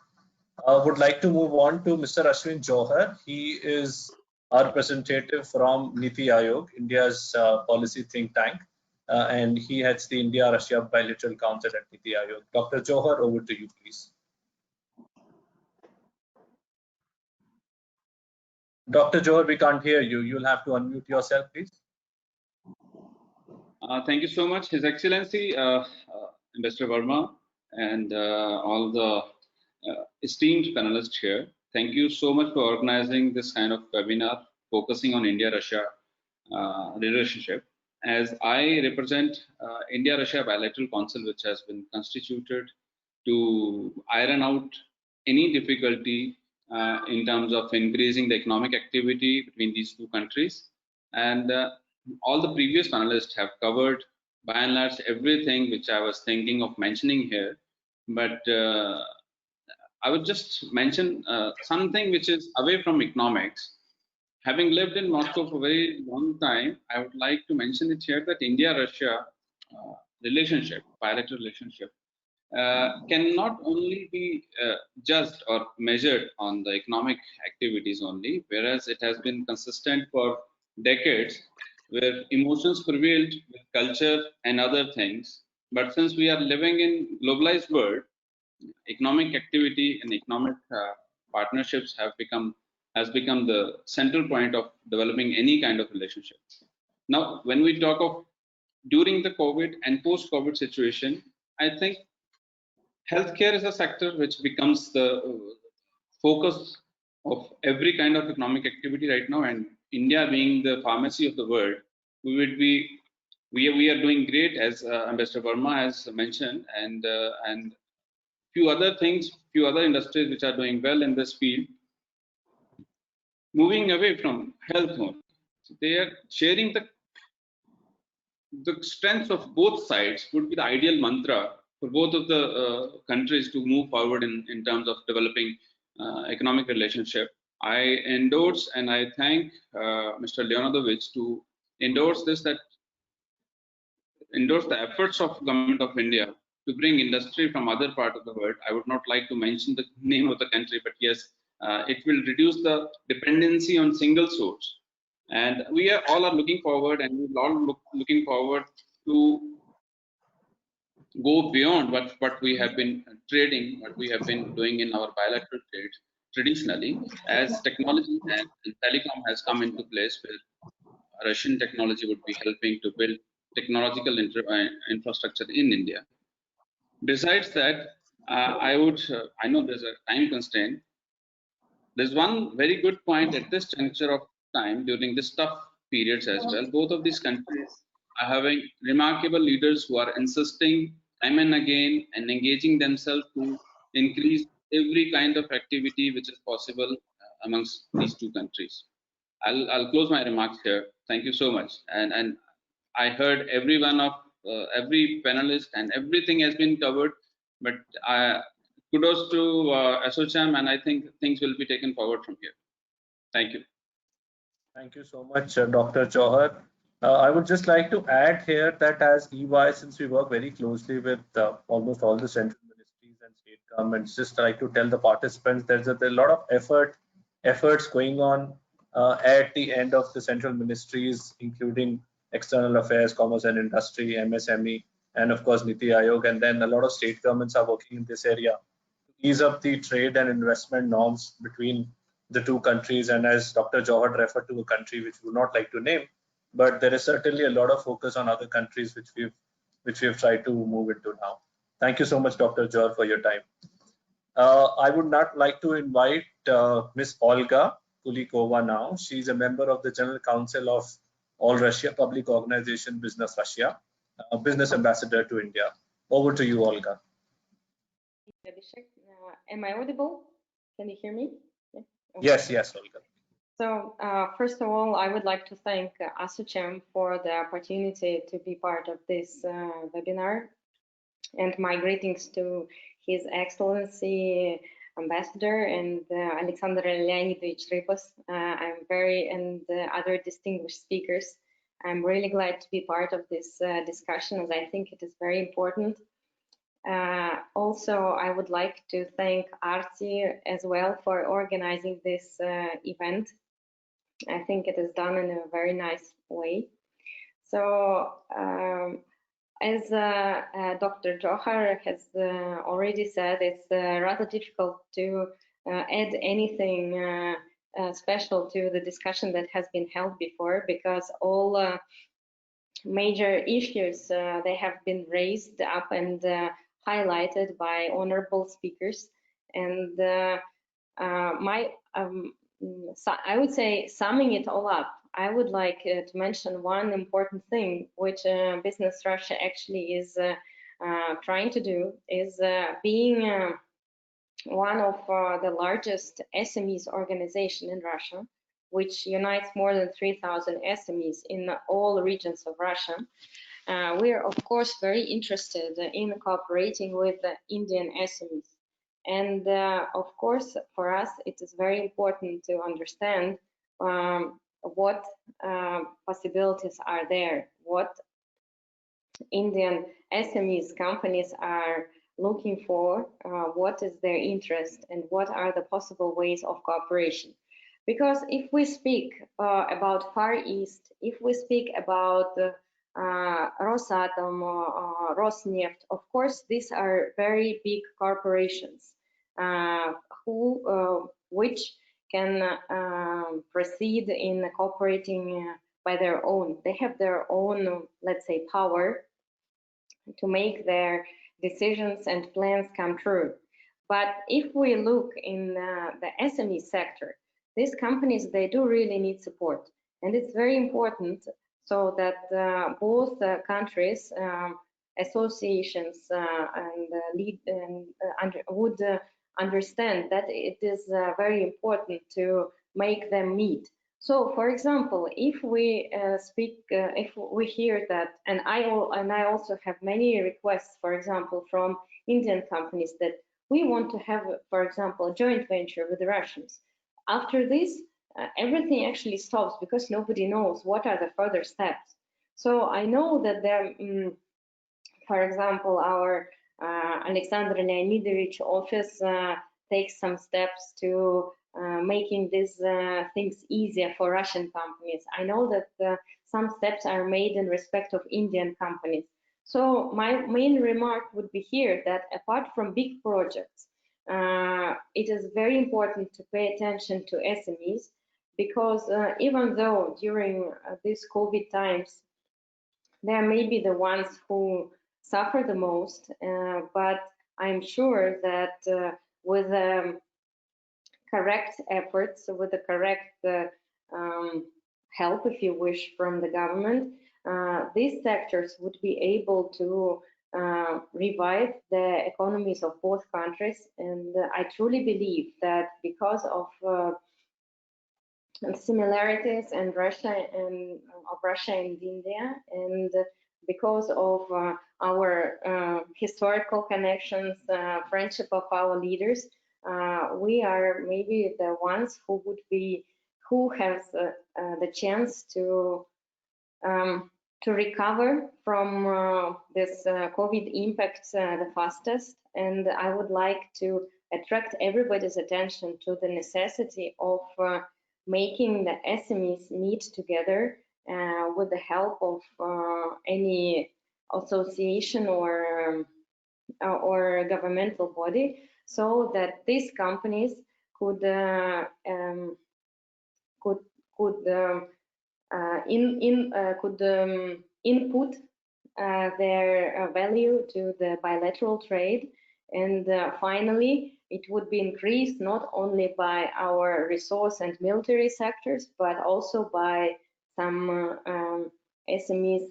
I would like to move on to Mr. Ashwin Johar. He is our representative from Niti Aayog, India's policy think tank, and he heads the India-Russia Bilateral Council at Niti Aayog. Dr. Johar, over to you, please. Dr. Johar, we can't hear you. You'll have to unmute yourself, please. Thank you so much, His Excellency, Mr. Verma, and all the esteemed panelists here. Thank you so much for organizing this kind of webinar focusing on India-Russia relationship. As I represent India-Russia Bilateral Council, which has been constituted to iron out any difficulty in terms of increasing the economic activity between these two countries. And all the previous panelists have covered by and large everything which I was thinking of mentioning here. But I would just mention something which is away from economics. Having lived in Moscow for a very long time, I would like to mention it here that India-Russia relationship, bilateral relationship, can not only be judged or measured on the economic activities only, whereas it has been consistent for decades, where emotions prevailed with culture and other things. But since we are living in globalized world, economic activity and economic partnerships has become the central point of developing any kind of relationship. Now, when we talk of during the COVID and post-COVID situation, I think healthcare is a sector which becomes the focus of every kind of economic activity right now, and India being the pharmacy of the world, we are doing great, as Ambassador Verma has mentioned, and few other things, few other industries which are doing well in this field. Moving away from health only, so they are sharing the strengths of both sides would be the ideal mantra for both of the countries to move forward in terms of developing economic relationship. I endorse and I thank Mr. Leonardovich to endorse the efforts of government of India to bring industry from other part of the world. I would not like to mention the name of the country, but yes, it will reduce the dependency on single source. And we are all looking forward, and we're all looking forward to go beyond what we have been trading, what we have been doing in our bilateral trade traditionally, as technology and telecom has come into place, where Russian technology would be helping to build technological infrastructure in India. Besides that, I know there's a time constraint. there's one very good point at this juncture of time during this tough periods as well. Both of these countries are having remarkable leaders who are insisting time and again and engaging themselves to increase every kind of activity which is possible amongst these two countries. I'll close my remarks here. Thank you so much. And I heard every one of every panelist and everything has been covered. But kudos to ASSOCHAM, and I think things will be taken forward from here. Thank you. Thank you so much, Dr. Johar. I would just like to add here that as EY, since we work very closely with almost all the central ministries and state governments, just like to tell the participants there's a lot of efforts going on at the end of the central ministries, including External Affairs, Commerce and Industry, MSME, and of course Niti Aayog. And then a lot of state governments are working in this area to ease up the trade and investment norms between the two countries. And as Dr. Johar referred to a country which we would not like to name, but there is certainly a lot of focus on other countries which we've tried to move into now. Thank you so much, Dr. Johar, for your time. I would not like to invite Ms. Olga Kulikova now. She's a member of the General Council of All Russia Public Organization Business Russia, Business Ambassador to India. Over to you, Olga. Am I audible? Can you hear me? Yeah. Okay. Yes, Olga. So first of all, I would like to thank ASSOCHAM for the opportunity to be part of this webinar, and my greetings to His Excellency Ambassador and Alexander Leonidovich Rybos. And other distinguished speakers. I'm really glad to be part of this discussion, as I think it is very important. Also, I would like to thank ARTI as well for organizing this event. I think it is done in a very nice way. So, as Dr. Johar has already said, it's rather difficult to add anything special to the discussion that has been held before, because all major issues they have been raised up and highlighted by honorable speakers. And I would say, summing it all up, I would like to mention one important thing which Business Russia actually is trying to do, is being one of the largest SMEs organization in Russia, which unites more than 3,000 SMEs in all regions of Russia. We are, of course, very interested in cooperating with the Indian SMEs. And of course, for us, it is very important to understand what possibilities are there, what Indian SMEs companies are looking for, what is their interest, and what are the possible ways of cooperation. Because if we speak about Far East, if we speak about Rosatom or Rosneft, of course, these are very big corporations which can proceed in cooperating by their own. They have their own, let's say, power to make their decisions and plans come true. But if we look in the SME sector, these companies, they do really need support. And it's very important so that both countries, associations would understand that it is very important to make them meet. So, for example, if we if we hear that, and I also have many requests, for example, from Indian companies that we want to have, for example, a joint venture with the Russians. After this, everything actually stops because nobody knows what are the further steps. So I know that there, for example, our Alexander Leonidovich office takes some steps to making these things easier for Russian companies. I know that some steps are made in respect of Indian companies. So my main remark would be here that apart from big projects, it is very important to pay attention to SMEs, because even though during these COVID times, they may be the ones who suffer the most, but I'm sure that with correct efforts, with the correct help, if you wish, from the government, these sectors would be able to revive the economies of both countries. And I truly believe that because of similarities and Russia and India, and because of our historical connections, friendship of our leaders, we are maybe the ones who has the chance to recover from this COVID impact the fastest. And I would like to attract everybody's attention to the necessity of making the SMEs meet together with the help of any association or governmental body, so that these companies could input their value to the bilateral trade. And finally, it would be increased not only by our resource and military sectors, but also by some SMEs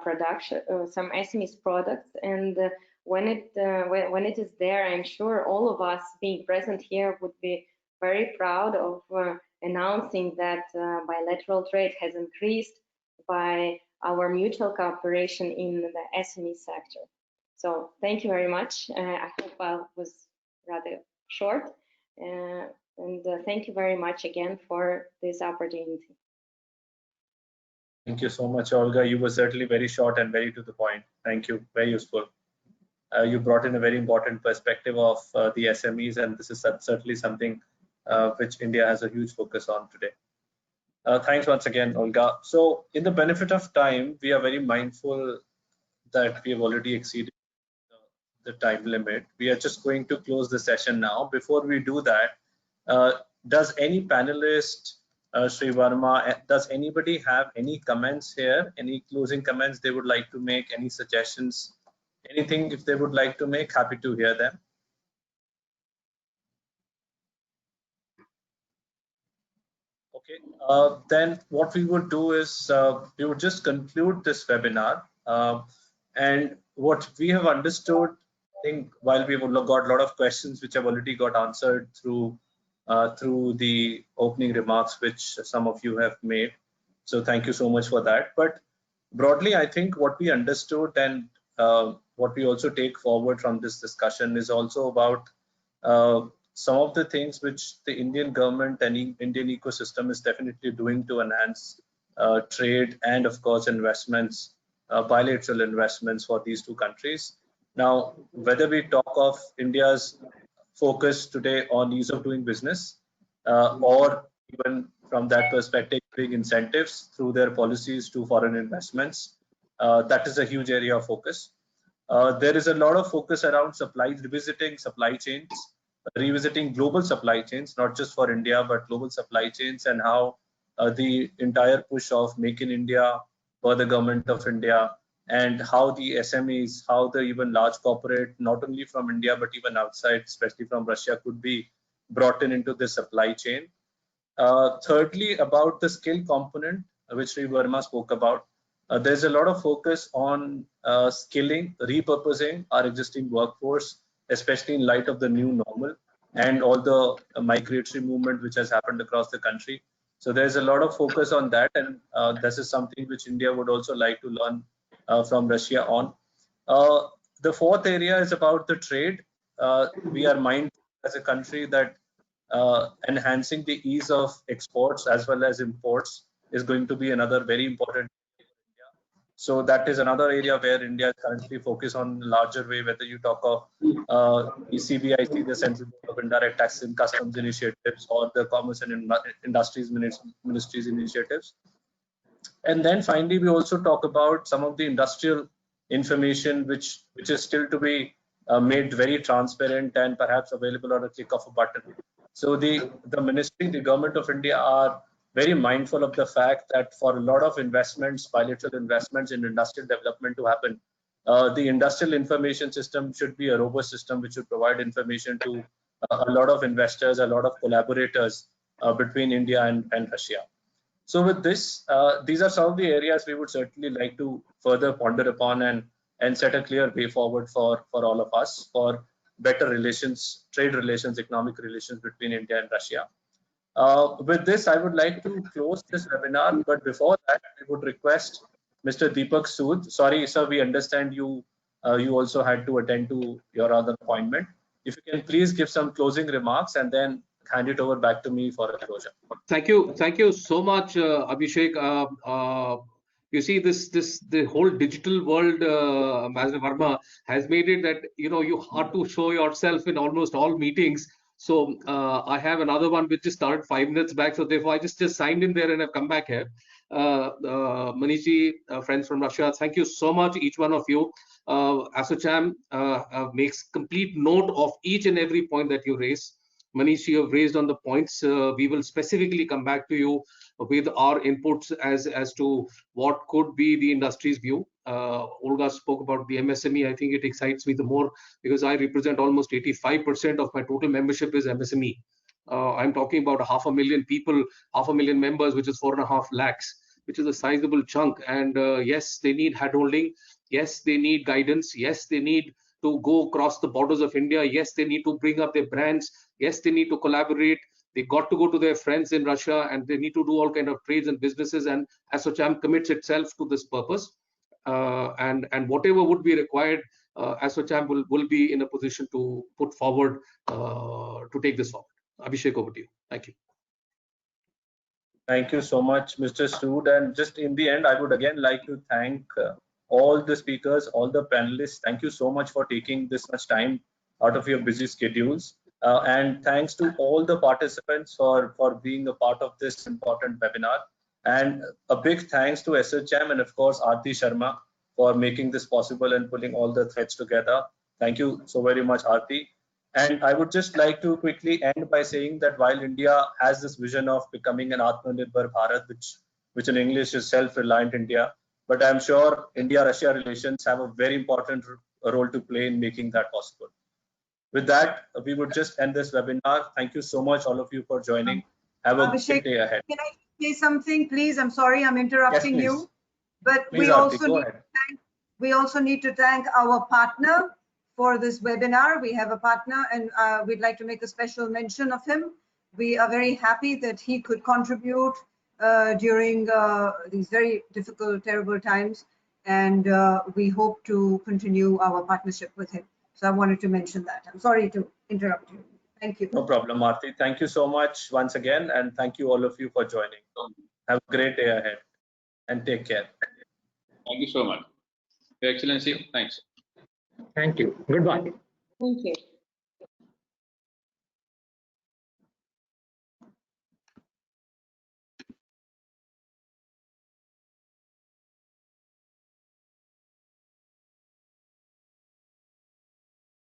production, some SMEs products. And when it is there, I'm sure all of us being present here would be very proud of announcing that bilateral trade has increased by our mutual cooperation in the SME sector. So thank you very much. I hope I was rather short, and thank you very much again for this opportunity. Thank you so much, Olga. You were certainly very short and very to the point. Thank you. Very useful. You brought in a very important perspective of the SMEs, and this is certainly something which India has a huge focus on today. Thanks once again, Olga. So in the benefit of time, we are very mindful that we have already exceeded the time limit. We are just going to close the session now. Before we do that, does any panelist, Sri Verma, does anybody have any comments here? Any closing comments they would like to make? Any suggestions? Anything if they would like to make? Happy to hear them. Okay, then what we would do is we would just conclude this webinar. And what we have understood, I think, while we've got a lot of questions which have already got answered through the opening remarks which some of you have made. So thank you so much for that. But broadly, I think what we understood and what we also take forward from this discussion is also about some of the things which the Indian government and Indian ecosystem is definitely doing to enhance trade and, of course, investments, bilateral investments for these two countries. Now, whether we talk of India's focus today on ease of doing business, or even from that perspective, big incentives through their policies to foreign investments, that is a huge area of focus. There is a lot of focus around revisiting supply chains, revisiting global supply chains, not just for India, but global supply chains, and how the entire push of Make in India for the government of India, and how the SMEs, how the even large corporate, not only from India, but even outside, especially from Russia, could be brought into the supply chain. Thirdly, about the skill component, which Sri Verma spoke about, there's a lot of focus on skilling, repurposing our existing workforce, especially in light of the new normal and all the migratory movement which has happened across the country. So there's a lot of focus on that, and this is something which India would also like to learn from Russia on. The fourth area is about the trade. We are mindful as a country that enhancing the ease of exports as well as imports is going to be another very important area. So that is another area where India is currently focused on a larger way, whether you talk of CBIC, the Central Board of Indirect Tax and Customs initiatives, or the Commerce and Industries Ministries initiatives. And then finally, we also talk about some of the industrial information which is still to be made very transparent and perhaps available on a click of a button. So the ministry, the government of India are very mindful of the fact that for a lot of investments, bilateral investments in industrial development to happen, the industrial information system should be a robust system which should provide information to a lot of investors, a lot of collaborators between India and Russia. So with this, these are some of the areas we would certainly like to further ponder upon and set a clear way forward for all of us for better relations, trade relations, economic relations between India and Russia. With this, I would like to close this webinar, but before that, we would request Mr. Deepak Sood. Sorry, sir, we understand you you also had to attend to your other appointment. If you can please give some closing remarks and then hand it over back to me for a closure. Thank you so much, Abhishek. You see, the whole digital world, Mr. Verma, has made it that you have to show yourself in almost all meetings. So I have another one which just started 5 minutes back. So therefore, I just signed in there and I've come back here. Manishji, friends from Russia, thank you so much, each one of you. ASSOCHAM makes complete note of each and every point that you raise. Manish, you have raised on the points. We will specifically come back to you with our inputs as to what could be the industry's view. Olga spoke about the MSME. I think it excites me the more because I represent almost 85% of my total membership is MSME. I'm talking about 500,000 people, 500,000 members, which is 4.5 lakhs, which is a sizable chunk. And yes, they need handholding. Yes, they need guidance. Yes, they need to go across the borders of India. Yes, they need to bring up their brands. Yes, they need to collaborate. They got to go to their friends in Russia and they need to do all kind of trades and businesses. And ASSOCHAM commits itself to this purpose. And whatever would be required, ASSOCHAM will be in a position to put forward to take this forward. Abhishek, over to you. Thank you. Thank you so much, Mr. Sood. And just in the end, I would again like to thank all the speakers, all the panelists. Thank you so much for taking this much time out of your busy schedules. And thanks to all the participants for being a part of this important webinar. And a big thanks to ASSOCHAM and of course Aarti Sharma for making this possible and pulling all the threads together. Thank you so very much, Aarti. And I would just like to quickly end by saying that while India has this vision of becoming an Atmanirbhar Bharat, which in English is self-reliant India, but I'm sure India-Russia relations have a very important role to play in making that possible. With that, we would just end this webinar. Thank you so much, all of you, for joining. Have a great day ahead. Can I say something, please? I'm sorry, I'm interrupting you. But please, we also need to thank our partner for this webinar. We have a partner and we'd like to make a special mention of him. We are very happy that he could contribute during these very difficult, terrible times. And we hope to continue our partnership with him. So I wanted to mention that. I'm sorry to interrupt you. Thank you. No problem, Aarti. Thank you so much once again. And thank you all of you for joining. Have a great day ahead and take care. Thank you so much. Your Excellency, thanks. Thank you. Goodbye. Thank you.